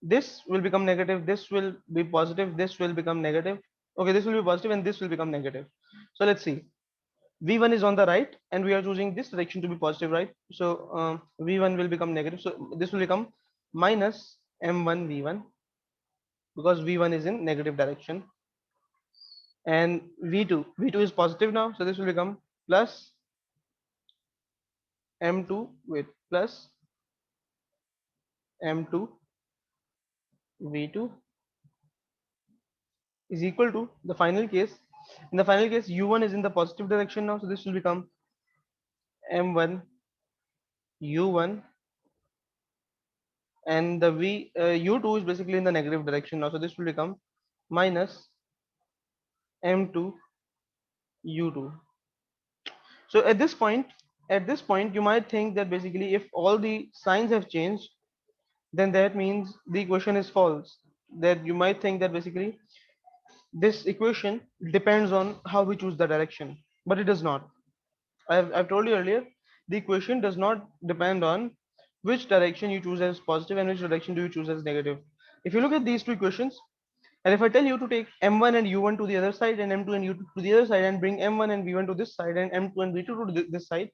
This will become negative, this will be positive, this will become negative. Okay, this will be positive and this will become negative. So let's see, v1 is on the right and we are choosing this direction to be positive, right? So v1 will become negative, so this will become minus m1 v1, because v1 is in negative direction. And v2 is positive now, so this will become plus m2 with plus m2 v2 is equal to the final case. In the final case, u1 is in the positive direction now, so this will become m1 u1, and the u2 is basically in the negative direction now, so this will become minus m2 u2. So at this point you might think that basically if all the signs have changed, then that means the equation is false. That you might think that basically this equation depends on how we choose the direction, but it does not. I've told you earlier, the equation does not depend on which direction you choose as positive and which direction do you choose as negative. If you look at these two equations, and if I tell you to take m1 and u1 to the other side and m2 and u2 to the other side, and bring m1 and v1 to this side and m2 and v2 to this side,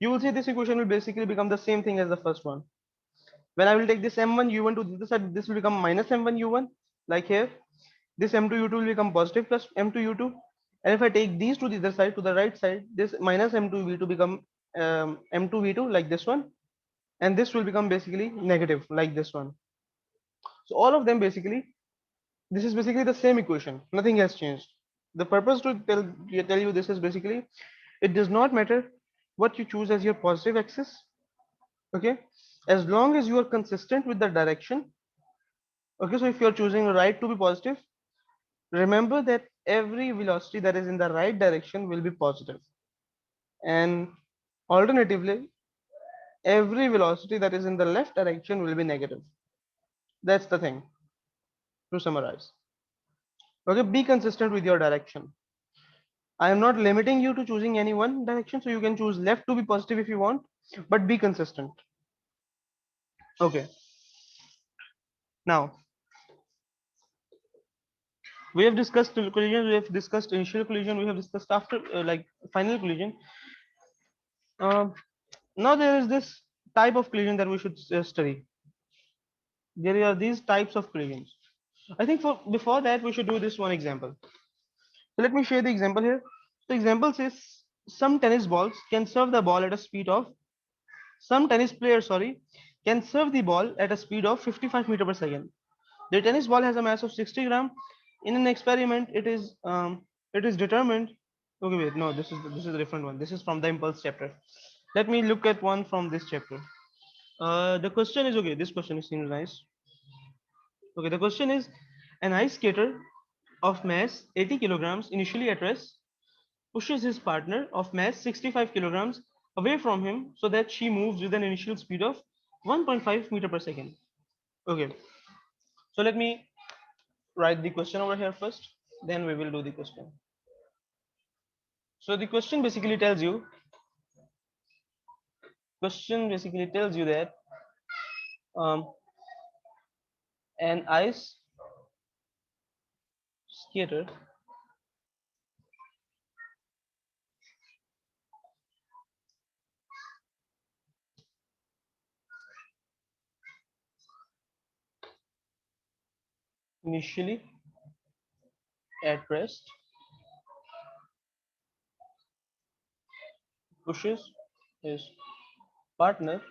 you will see this equation will basically become the same thing as the first one. When I will take this m1 u1 to this side, this will become minus m1 u1, like here. This m2 u2 will become positive plus m2 u2. And if I take these to the other side, to the right side, this minus m2 v2 become m2 v2, like this one, and this will become basically negative, like this one. So all of them basically, this is basically the same equation, nothing has changed. The purpose to tell you this is basically, it does not matter what you choose as your positive axis, okay, as long as you are consistent with the direction. Okay, so if you are choosing right to be positive, remember that every velocity that is in the right direction will be positive, and alternatively every velocity that is in the left direction will be negative. That's the thing, to summarize. Okay, be consistent with your direction. I am not limiting you to choosing any one direction, so you can choose left to be positive if you want, but be consistent. Okay, now we have discussed collision, we have discussed initial collision, we have discussed after like final collision. Now there is this type of collision that we should study. There are these types of collisions. I think for before that we should do this one example. So let me share the example here. The example says some tennis balls can serve the ball at a speed of some tennis players, sorry, can serve the ball at a speed of 55 meter per second. The tennis ball has a mass of 60 gram. In an experiment, it is determined. Okay, wait, no, this is a different one. This is from the impulse chapter. Let me look at one from this chapter. The question is okay. This question seems nice. Okay, the question is, an ice skater of mass 80 kilograms initially at rest pushes his partner of mass 65 kilograms away from him so that she moves with an initial speed of 1.5 meter per second. Okay, so let me write the question over here first, then we will do the question. So the question basically tells you that um, an ice skater initially at rest pushes his partner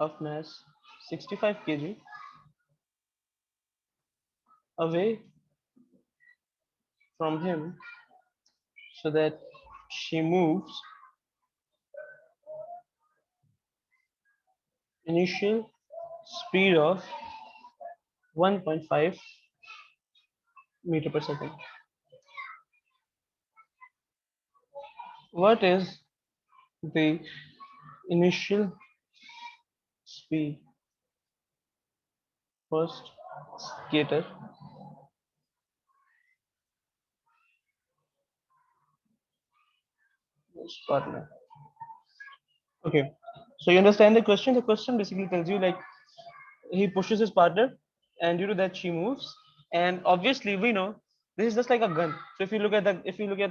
of mass 65 kg away from him so that she moves initial speed of 1.5 meter per second. What is the initial speed first skater partner? Okay, so you understand the question. The question basically tells you like he pushes his partner, and due to that she moves. And obviously we know this is just like a gun. So if you look at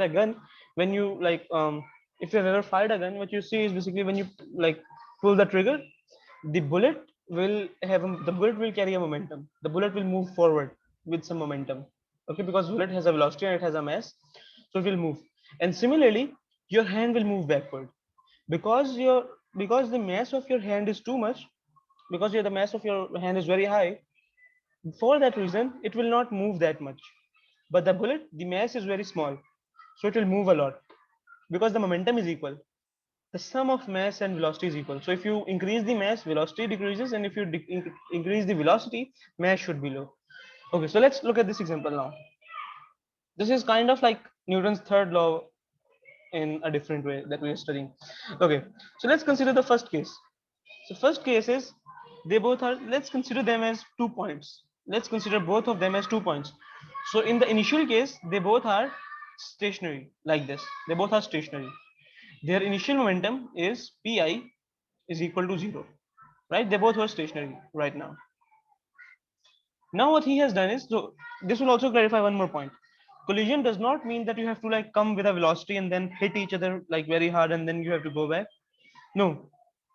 a gun, when you like if you've ever fired a gun, what you see is basically when you like pull the trigger, the bullet the bullet will carry a momentum. The bullet will move forward with some momentum. Okay, because bullet has a velocity and it has a mass, so it will move. And similarly, your hand will move backward because because the mass of your hand is too much, because the mass of your hand is very high. For that reason it will not move that much, but the bullet, the mass is very small, so it will move a lot because the momentum is equal. The sum of mass and velocity is equal. So if you increase the mass, velocity decreases, and if you increase the velocity, mass should be low. Okay, so let's look at this example now. This is kind of like Newton's third law in a different way that we are studying. Okay, so let's consider the first case. So first case is, they both are, let's consider them as 2 points. Let's consider both of them as 2 points. So in the initial case, they both are stationary like this. They both are stationary. Their initial momentum is Pi is equal to 0, right? They both were stationary right now. Now what he has done is, so this will also clarify one more point. Collision does not mean that you have to like come with a velocity and then hit each other like very hard and then you have to go back. No,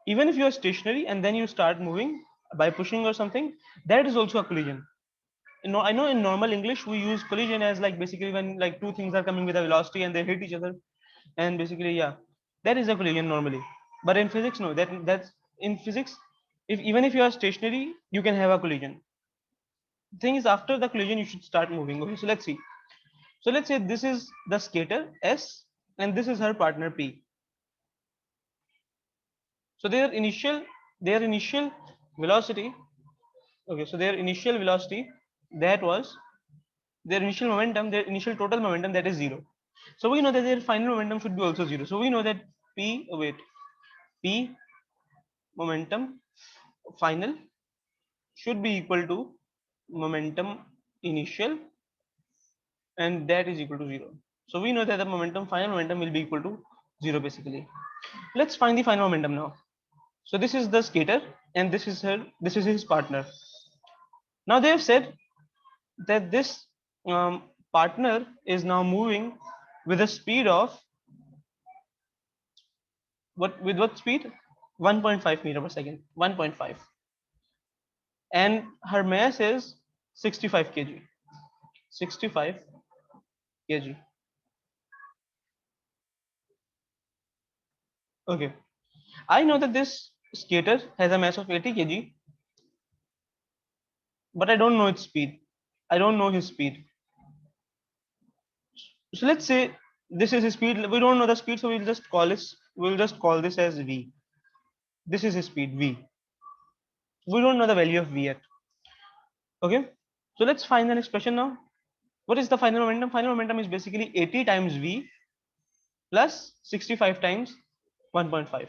Even if you are stationary and then you start moving by pushing or something, that is also a collision. I know in normal English we use collision as like basically when like two things are coming with a velocity and they hit each other, and basically yeah, that is a collision normally. But in physics, no, that's in physics. If even if you are stationary, you can have a collision. The thing is, after the collision, you should start moving. Okay, so let's see. So let's say this is the skater S, and this is her partner P. So their initial velocity. Okay, so their initial velocity, that was their initial momentum, their initial total momentum, that is 0. So we know that their final momentum should be also 0. So we know that P momentum final should be equal to momentum initial, and that is equal to 0. So we know that the final momentum will be equal to 0 basically. Let's find the final momentum now. So this is the skater and this is his partner. Now they have said that this partner is now moving with a speed of what speed? 1.5 meter per second. 1.5. And her mass is 65 kg. 65 kg. Okay. I know that this skater has a mass of 80 kg, but I don't know its speed. I don't know his speed. So let's say this is his speed. We don't know the speed, so we'll just call this as V. This is his speed, V. We don't know the value of V yet. Okay. So let's find an expression now. What is the final momentum? Final momentum is basically 80 times V plus 65 times 1.5.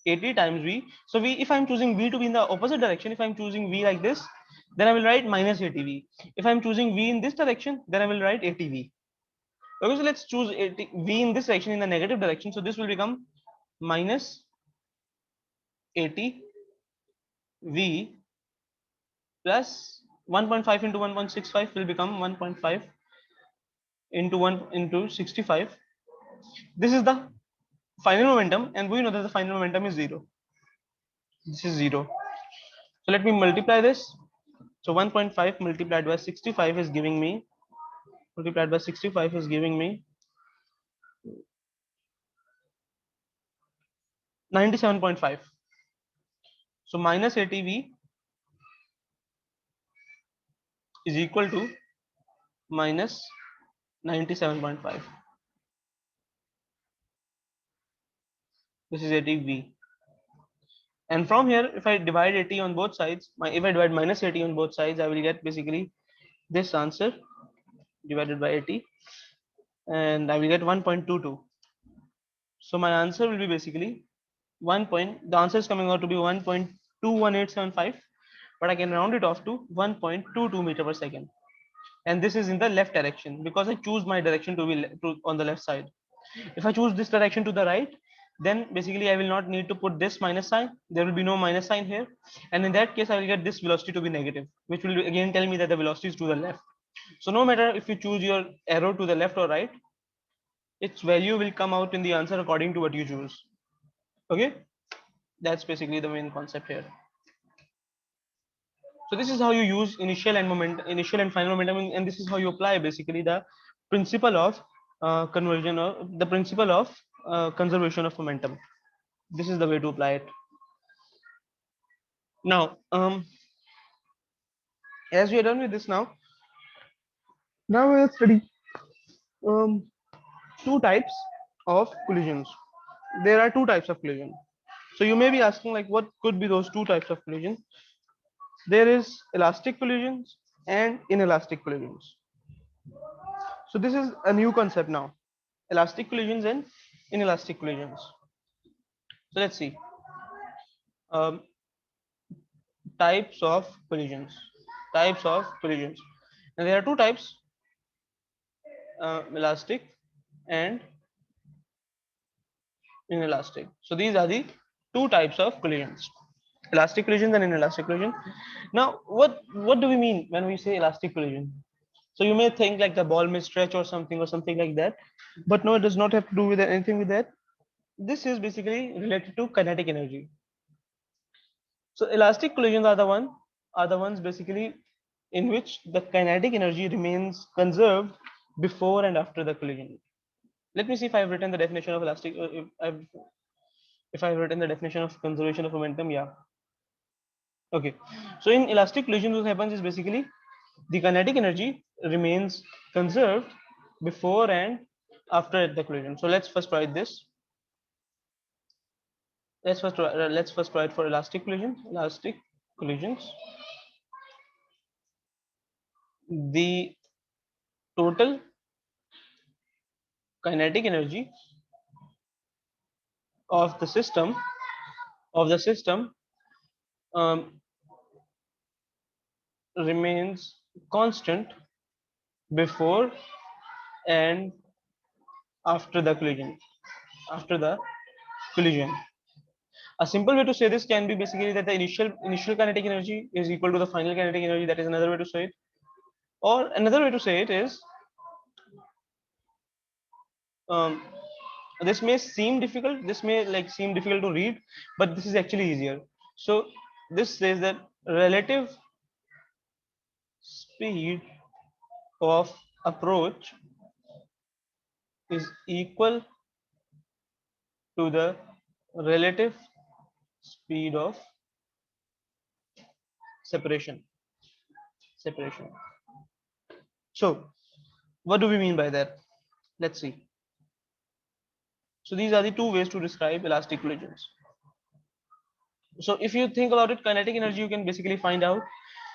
80 times V. So if I'm choosing V to be in the opposite direction, if I'm choosing V like this, then I will write minus 80V. If I'm choosing V in this direction, then I will write 80V. Okay, so let's choose 80, V in this direction, in the negative direction. So this will become minus 80V plus 1.5 into 1.65 will become 1.5 into 1 into 65. This is the final momentum, and we know that the final momentum is 0. This is 0. So let me multiply this. So 1.5 multiplied by 65 is giving me 97.5. So minus 80V is equal to minus 97.5. This is 80V. And from here, if I divide 80 on both sides, if I divide minus 80 on both sides, I will get basically this answer divided by 80, and I will get 1.22. So my answer will be basically the answer is coming out to be 1.21875, but I can round it off to 1.22 meter per second. And this is in the left direction because I choose my direction to be on the left side. If I choose this direction to the right, then basically I will not need to put this minus sign. There will be no minus sign here. And in that case, I will get this velocity to be negative, which will again tell me that the velocity is to the left. So no matter if you choose your arrow to the left or right, its value will come out in the answer according to what you choose. Okay, that's basically the main concept here. So this is how you use initial and final momentum, and this is how you apply basically the principle of conversion, or the principle of conservation of momentum. This is the way to apply it. Now, as we are done with this now we will study um, two types of collisions. There are two types of collision. So you may be asking like, what could be those two types of collision? There is elastic collisions and inelastic collisions. So this is a new concept now, elastic collisions and inelastic collisions. So let's see types of collisions. And there are two types, elastic and inelastic. So these are the two types of collisions, elastic collisions and inelastic collision. Now what do we mean when we say elastic collision? So you may think like the ball may stretch or something like that, but no, it does not have to do with anything with that. this is basically related to kinetic energy. So elastic collisions are the ones basically in which the kinetic energy remains conserved before and after the collision. Let me see if I've written the definition of elastic. If I've written the definition of conservation of momentum, yeah. Okay. So in elastic collision, what happens is basically the kinetic energy remains conserved before and after the collision. So let's first write this. Let's first write for elastic collision. Elastic collisions. The total kinetic energy of the system um, remains constant before and after the collision. After the collision. A simple way to say this can be basically that the initial kinetic energy is equal to the final kinetic energy. That is another way to say it. Or another way to say it is, um, this may seem difficult. This may like seem difficult to read, but this is actually easier. So this says that relative speed of approach is equal to the relative speed of separation. So what do we mean by that? Let's see. So these are the two ways to describe elastic collisions. So if you think about it, kinetic energy you can basically find out,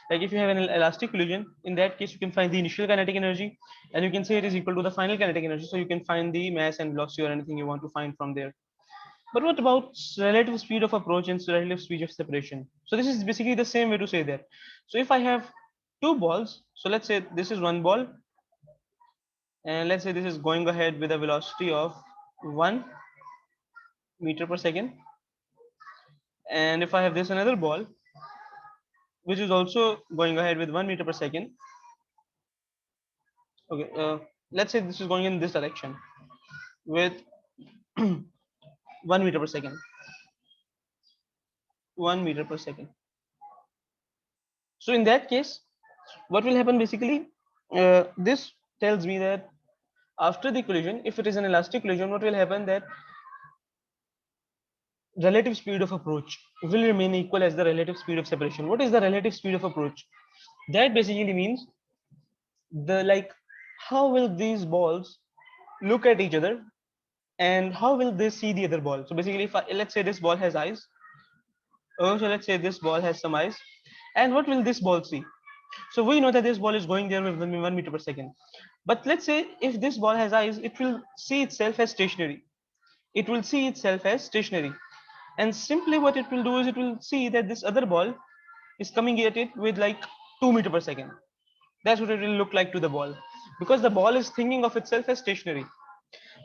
like if you have an elastic collision, in that case you can find the initial kinetic energy and you can say it is equal to the final kinetic energy. So you can find the mass and velocity or anything you want to find from there. But what about relative speed of approach and relative speed of separation? So this is basically the same way to say that. So if I have two balls, so let's say this is one ball, and let's say this is going ahead with a velocity of 1 meter per second. And if I have this another ball, which is also going ahead with 1 meter per second. Okay, let's say this is going in this direction with 1 meter per second. 1 meter per second. So in that case, what will happen basically? This tells me that after the collision, if it is an elastic collision, what will happen that relative speed of approach will remain equal as the relative speed of separation. What is the relative speed of approach? That basically means the like how will these balls look at each other and how will they see the other ball. So basically if let's say this ball has eyes, so let's say this ball has some eyes, and what will this ball see? So we know that this ball is going there with 1 meter per second, but let's say if this ball has eyes, it will see itself as stationary. It will see itself as stationary, and simply what it will do is it will see that this other ball is coming at it with like 2 meter per second. That's what it will look like to the ball, because the ball is thinking of itself as stationary.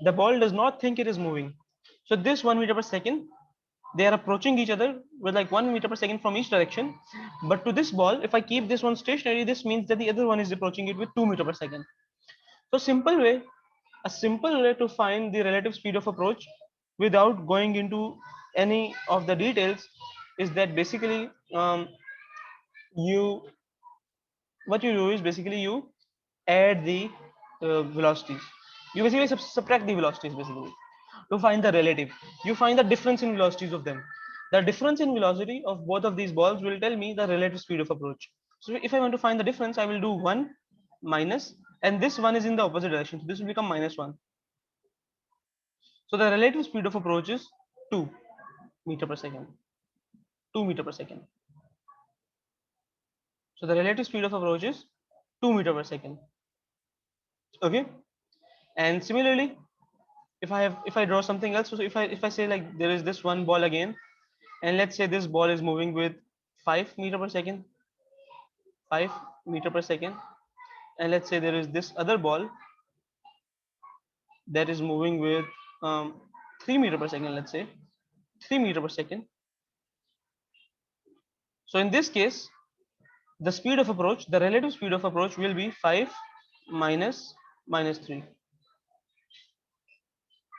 The ball does not think it is moving. So this 1 meter per second, they are approaching each other with like 1 meter per second from each direction. But to this ball, if I keep this one stationary, this means that the other one is approaching it with 2 meter per second. So a simple way to find the relative speed of approach without going into any of the details is that basically you what you do is basically you add the velocities. You basically subtract the velocities basically to find the relative. You find the difference in velocities of them. The difference in velocity of both of these balls will tell me the relative speed of approach. So if I want to find the difference, I will do 1 minus, and this one is in the opposite direction. So this will become -1. So the relative speed of approach is 2 meter per second. 2 meter per second. So the relative speed of approach is 2 meter per second. Okay. And similarly, if I draw something else, so if I say like there is this one ball again, and let's say this ball is moving with 5 meter per second, 5 meter per second, and let's say there is this other ball that is moving with 3 meter per second, let's say 3 meter per second. So in this case, the speed of approach, the relative speed of approach will be 5 minus -3.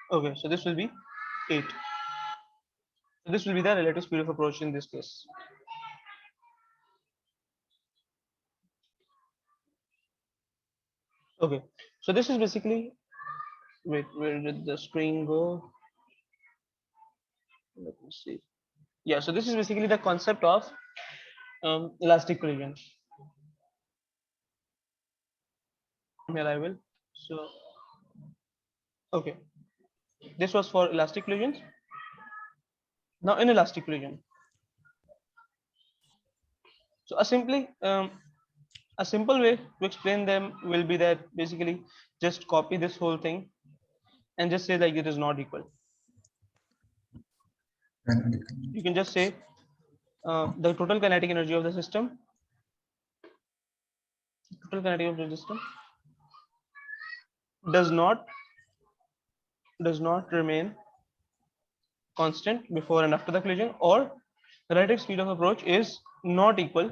Okay, so this will be 8. So this will be the relative speed of approach in this case. Okay, so this is basically, wait, where did the screen go? Let me see. Yeah, so this is basically the concept of elastic collision. Here I will. So, okay, this was for elastic collisions. Now inelastic collision. So a simple way to explain them will be that basically just copy this whole thing and just say like it is not equal. You can just say the total kinetic energy of the system, does not remain constant before and after the collision, or the relative speed of approach is not equal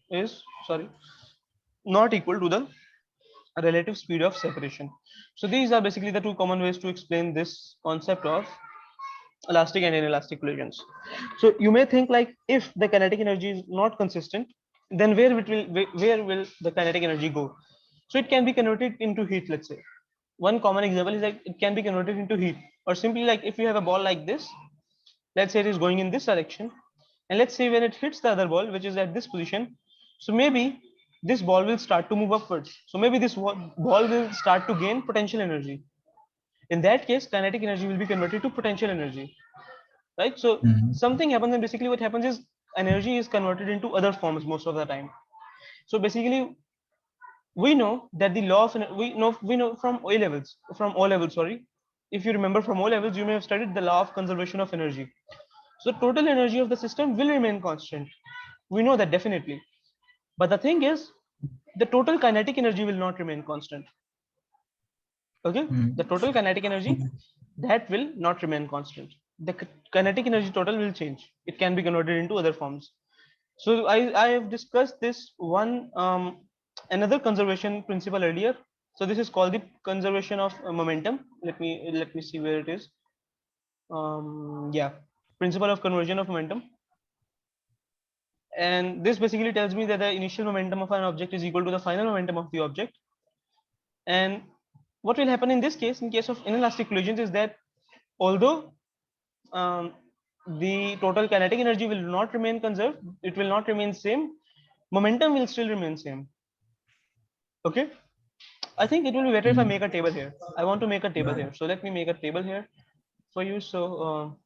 to the relative speed of separation. So these are basically the two common ways to explain this concept of elastic and inelastic collisions. So you may think like, if the kinetic energy is not consistent, then where will the kinetic energy go? So it can be converted into heat. Let's say one common example is like it can be converted into heat, or simply like if you have a ball like this, let's say it is going in this direction, and let's say when it hits the other ball which is at this position, so maybe this ball will start to move upwards, so maybe this ball will start to gain potential energy. In that case, kinetic energy will be converted to potential energy, right? So something happens, and basically what happens is energy is converted into other forms most of the time. So basically we know that the law of we know from O levels, sorry, if you remember from O levels, you may have studied the law of conservation of energy. So total energy of the system will remain constant, we know that definitely, but the thing is the total kinetic energy will not remain constant. Okay, the total kinetic energy, that will not remain constant. The kinetic energy total will change, it can be converted into other forms. So I have discussed this one another conservation principle earlier. So this is called the conservation of momentum. Let me see where it is. Yeah, principle of conversion of momentum. And this basically tells me that the initial momentum of an object is equal to the final momentum of the object. And what will happen in this case, in case of inelastic collisions, is that although um, the total kinetic energy will not remain conserved, it will not remain same, momentum will still remain same. Okay, I think it will be better if I make a table here. I want to make a table here, so let me make a table here for you. So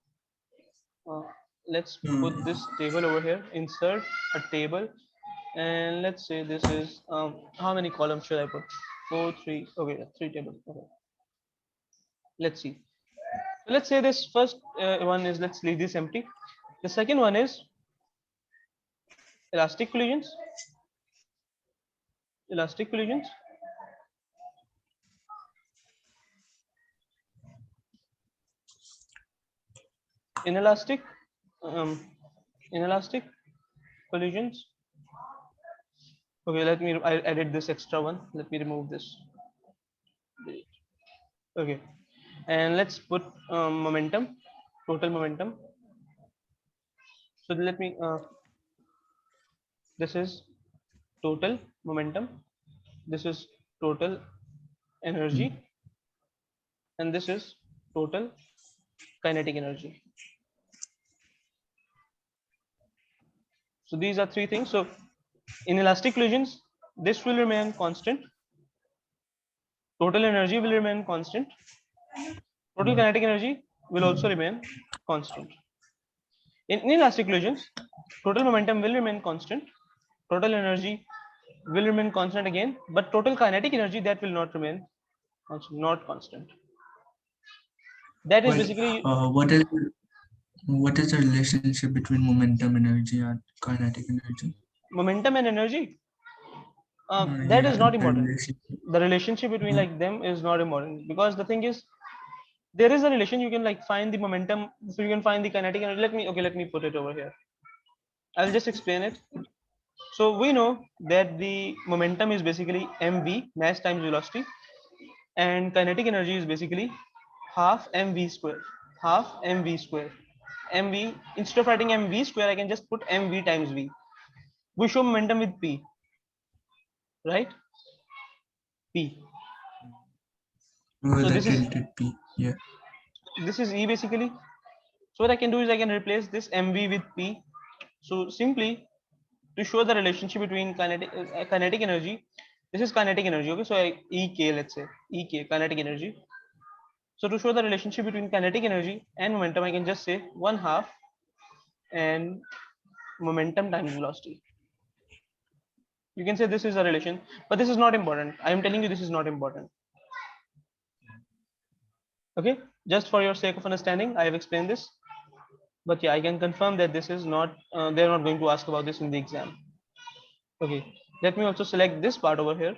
let's put this table over here, insert a table, and let's say this is how many columns should I put? 4 3, okay, 3 tables. Okay, let's see. So let's say this first one is, let's leave this empty. The second one is elastic collisions. Inelastic um, inelastic collisions. Okay, I edit this extra one, let me remove this. Okay, and let's put momentum, total momentum. So let me this is total momentum, this is total energy, and this is total kinetic energy. So these are three things. So in elastic collisions, this will remain constant, total energy will remain constant, total kinetic energy will also remain constant. In inelastic collisions, total momentum will remain constant, total energy will remain constant again, but total kinetic energy, that will not remain constant, not constant. That is basically what is the relationship between momentum energy and kinetic energy? momentum and energy. That is not important. The relationship between like them is not important, because the thing is, there is a relation. You can like find the momentum, so you can find the kinetic energy. Let me put it over here. I'll just explain it. So we know that the momentum is basically mv, mass times velocity, and kinetic energy is basically half mv square. half mv square. Mv, instead of writing mv square, I can just put mv times v. We show momentum with p, right? P. With So a this is, tilted P. Yeah. this is E basically. So what I can do is I can replace this mv with p. So simply to show the relationship between kinetic energy, this is kinetic energy. Okay, so ek, let's say ek, kinetic energy. So to show the relationship between kinetic energy and momentum, I can just say 1/2 and momentum times velocity. You can say this is a relation, but this is not important. I am telling you this is not important. Okay, just for your sake of understanding, I have explained this. But yeah, I can confirm that this is not, they're not going to ask about this in the exam. Okay, let me also select this part over here.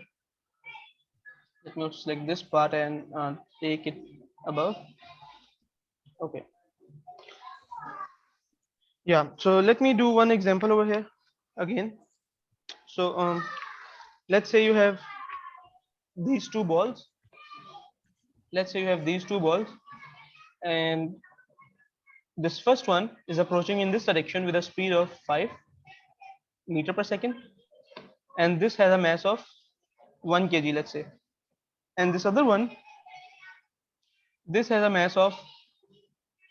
Let me also select this part and take it above. Okay. Yeah, so let me do one example over here again. So let's say you have these two balls. Let's say you have these two balls, and this first one is approaching in this direction with a speed of 5 meter per second, and this has a mass of 1 kg, let's say. And this other one, this has a mass of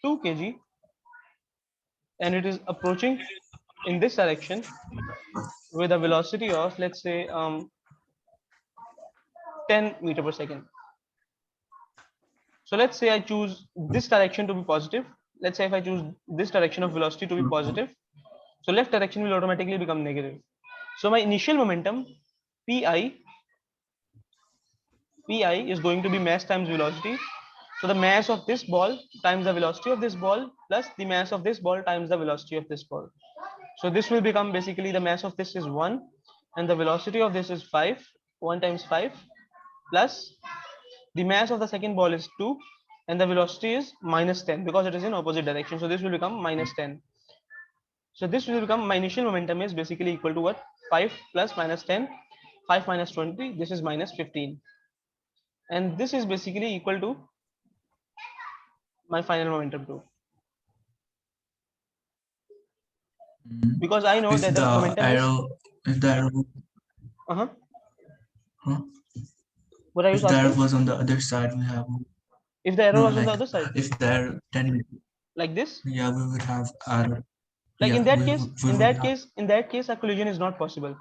2 kg, and it is approaching in this direction with a velocity of, let's say, 10 meter per second. So let's say I choose this direction to be positive. Let's say if I choose this direction of velocity to be positive, so left direction will automatically become negative. So my initial momentum pi is going to be mass times velocity. So the mass of this ball times the velocity of this ball plus the mass of this ball times the velocity of this ball. So this will become basically the mass of this is 1 and the velocity of this is 5, 1 times 5 plus the mass of the second ball is 2 and the velocity is minus 10 because it is in opposite direction. So this will become minus 10. So this will become, my initial momentum is basically equal to what? 5 plus minus 10, 5 minus 20, this is minus 15. And this is basically equal to my final momentum too. Because I know If that the the momentum is, arrow, if the arrow, huh? huh? What are you If the arrow asking? was on the other side, we have If the arrow no was on the like other side, if the arrow 10, like this, yeah, we would have arrow. like Yeah, in that case, we in would that have. case, in that case, a collision is not possible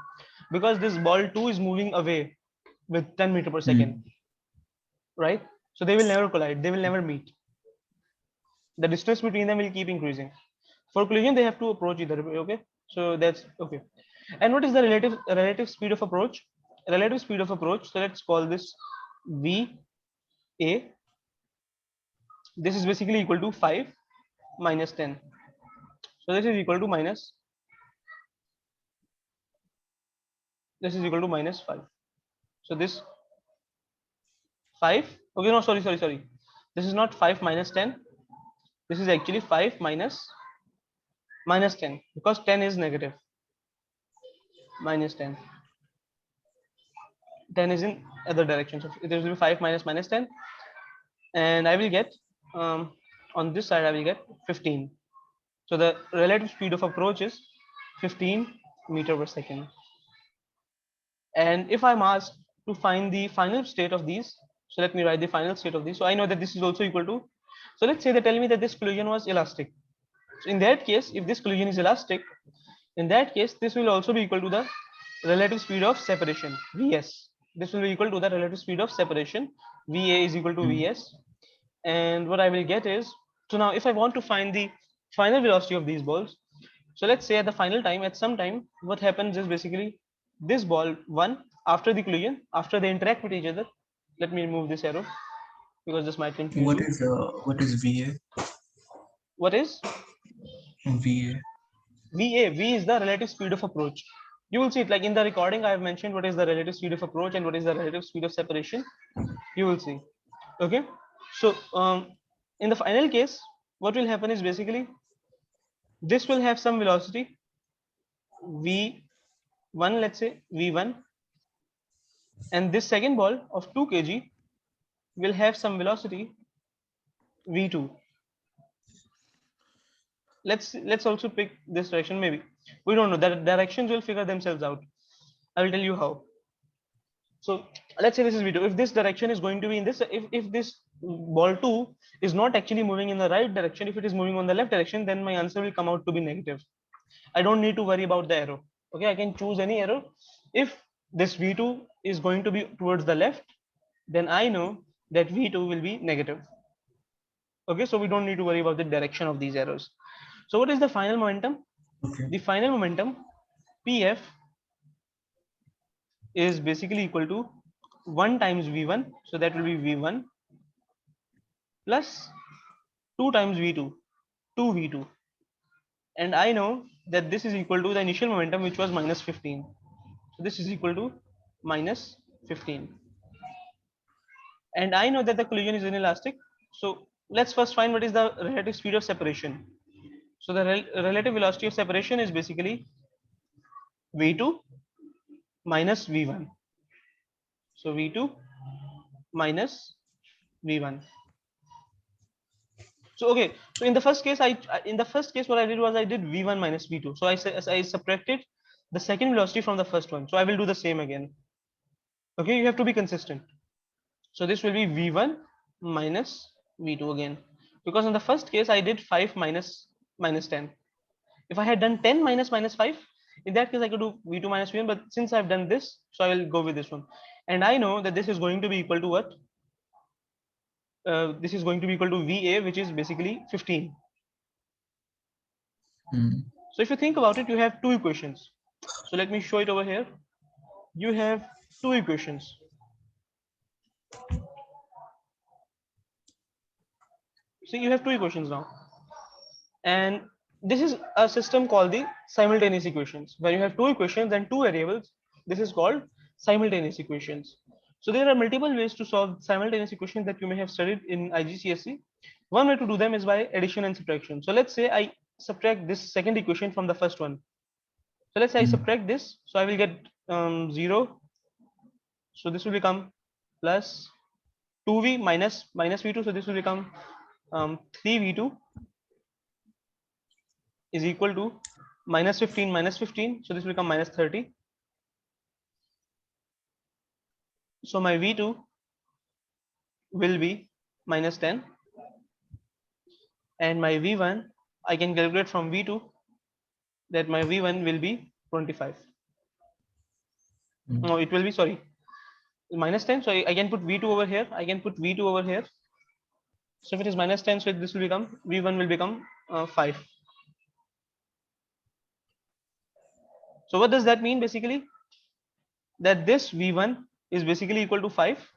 because this ball too is moving away with 10 meter per second, right? So they will never collide. They will never meet. The distance between them will keep increasing. For collision, they have to approach either way. Okay, so that's okay. And what is the relative speed of approach? Relative speed of approach. So let's call this v a. This is basically equal to 5 minus 10. So this is equal to minus. This is equal to minus 5. So this 5. Okay, no, sorry. This is not 5 minus 10. This is actually 5 minus 10 because 10 is negative. Minus 10. 10 is in other direction. So it will be 5 minus 10. And I will get, on this side, I will get 15. So the relative speed of approach is 15 meter per second. And if I'm asked to find the final state of these, so let me write the final state of these. So I know that this is also equal to, so let's say they tell me that this collision was elastic. So in that case, if this collision is elastic, in that case, this will also be equal to the relative speed of separation, Vs. This will be equal to the relative speed of separation, Va is equal to Vs. And what I will get is, so now if I want to find the final velocity of these balls, so let's say at the final time, at some time, what happens is basically this ball one after the collision, after they interact with each other. Let me remove this arrow because this might confuse you. What is VA? What is VA. Va? V is the relative speed of approach. You will see it like in the recording. I have mentioned what is the relative speed of approach and what is the relative speed of separation. You will see. Okay. So in the final case, what will happen is basically this will have some velocity v1, let's say v1, and this second ball of 2 kg will have some velocity v2. let's also pick this direction. Maybe we don't know, that directions will figure themselves out. I will tell you how. So let's say this is v2. If this direction is going to be in this, if this ball 2 is not actually moving in the right direction, if it is moving on the left direction, then my answer will come out to be negative. I don't need to worry about the arrow. Okay, I can choose any arrow. If this v2 is going to be towards the left, then I know that v2 will be negative. Okay, so we don't need to worry about the direction of these arrows. So what is the final momentum? Okay. The final momentum pf is basically equal to 1 times v1, so that will be v1 plus 2 times v2, 2v2, and I know that this is equal to the initial momentum, which was minus 15. So this is equal to minus 15, and I know that the collision is inelastic. So let's first find what is the relative speed of separation. So the relative velocity of separation is basically v2 minus v1. So v2 minus v1. So okay, so in the first case, what I did was I did v1 minus v2. So I subtracted the second velocity from the first one. So I will do the same again. Okay, you have to be consistent. So this will be v1 minus v2 again, because in the first case I did 5 minus 10. If I had done 10 minus 5, in that case I could do v2 minus v1, but since I've done this, so I will go with this one. And I know that this is going to be equal to what? This is going to be equal to VA, which is basically 15. So if you think about it, you have two equations. So let me show it over here. You have two equations. So you have two equations now. And this is a system called the simultaneous equations. When you have two equations and two variables, this is called simultaneous equations. So there are multiple ways to solve simultaneous equations that you may have studied in IGCSE. One way to do them is by addition and subtraction. So let's say I subtract this second equation from the first one. So let's say I subtract this, so I will get 0. So this will become plus 2v minus v2. So this will become 3v2 is equal to minus 15. So this will become minus 30. So my v2 will be minus 10, and my v1 I can calculate from v2 that my v1 will be 25. No, it will be, sorry, minus 10. So I can put v2 over here. I can put v2 over here. So if it is minus 10, so this will become v1 will become 5. So what does that mean? Basically, that this v1 is basically equal to 5.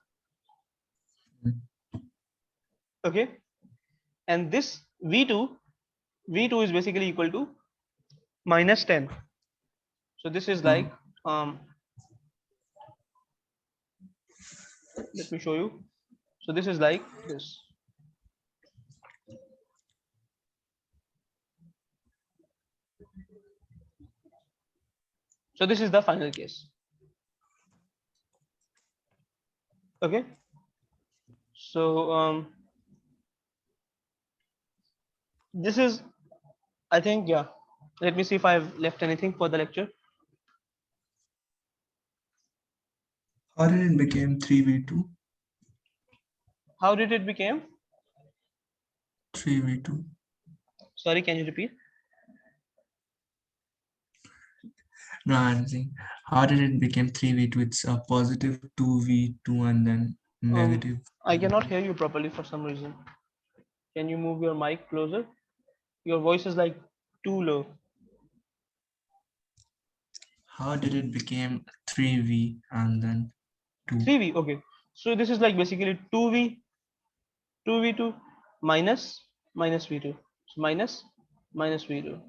Okay, and this v2 is basically equal to minus 10. So this is like let me show you. So this is like this. So this is the final case. Okay, so this is, I think, yeah, let me see if I've left anything for the lecture. How did it become 3v2? How did it become 3v2? Sorry, can you repeat? No, I'm saying, how did it become 3v2? It's a positive 2v2 and then negative. I cannot hear you properly for some reason. Can you move your mic closer? Your voice is like too low. How did it become 3v and then 2? 3v, okay. So this is like basically 2v2 minus v2. So minus v2.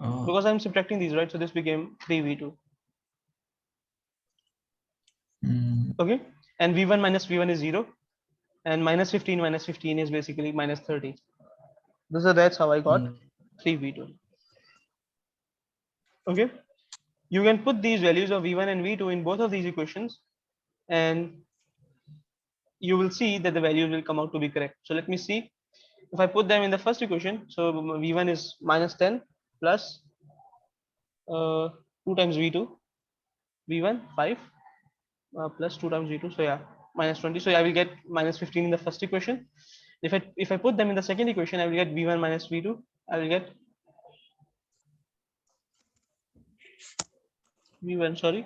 Oh. Because I'm subtracting these, right? So this became 3v2. Okay, and v1 minus v1 is 0, and minus 15 is basically minus 30. That's how I got 3v2. Okay, you can put these values of v1 and v2 in both of these equations, and you will see that the values will come out to be correct. So let me see. if I put them in the first equation, so V1 is minus 10 plus 2 times V2, V1 5 plus 2 times V2, so yeah, minus 20. So I will get minus 15 in the first equation. If I put them in the second equation, I will get V1 minus V2. I will get V1, sorry.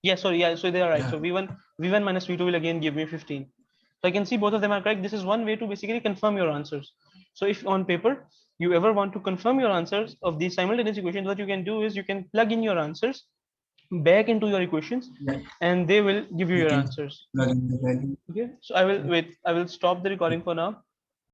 Yeah, sorry, yeah, so they are right. Yeah. So V1 minus V2 will again give me 15. So I can see both of them are correct. This is one way to basically confirm your answers. So if on paper you ever want to confirm your answers of these simultaneous equations, what you can do is you can plug in your answers back into your equations Yeah. and they will give you You your can answers. plug in the value. Okay, so I will wait. I will stop the recording for now.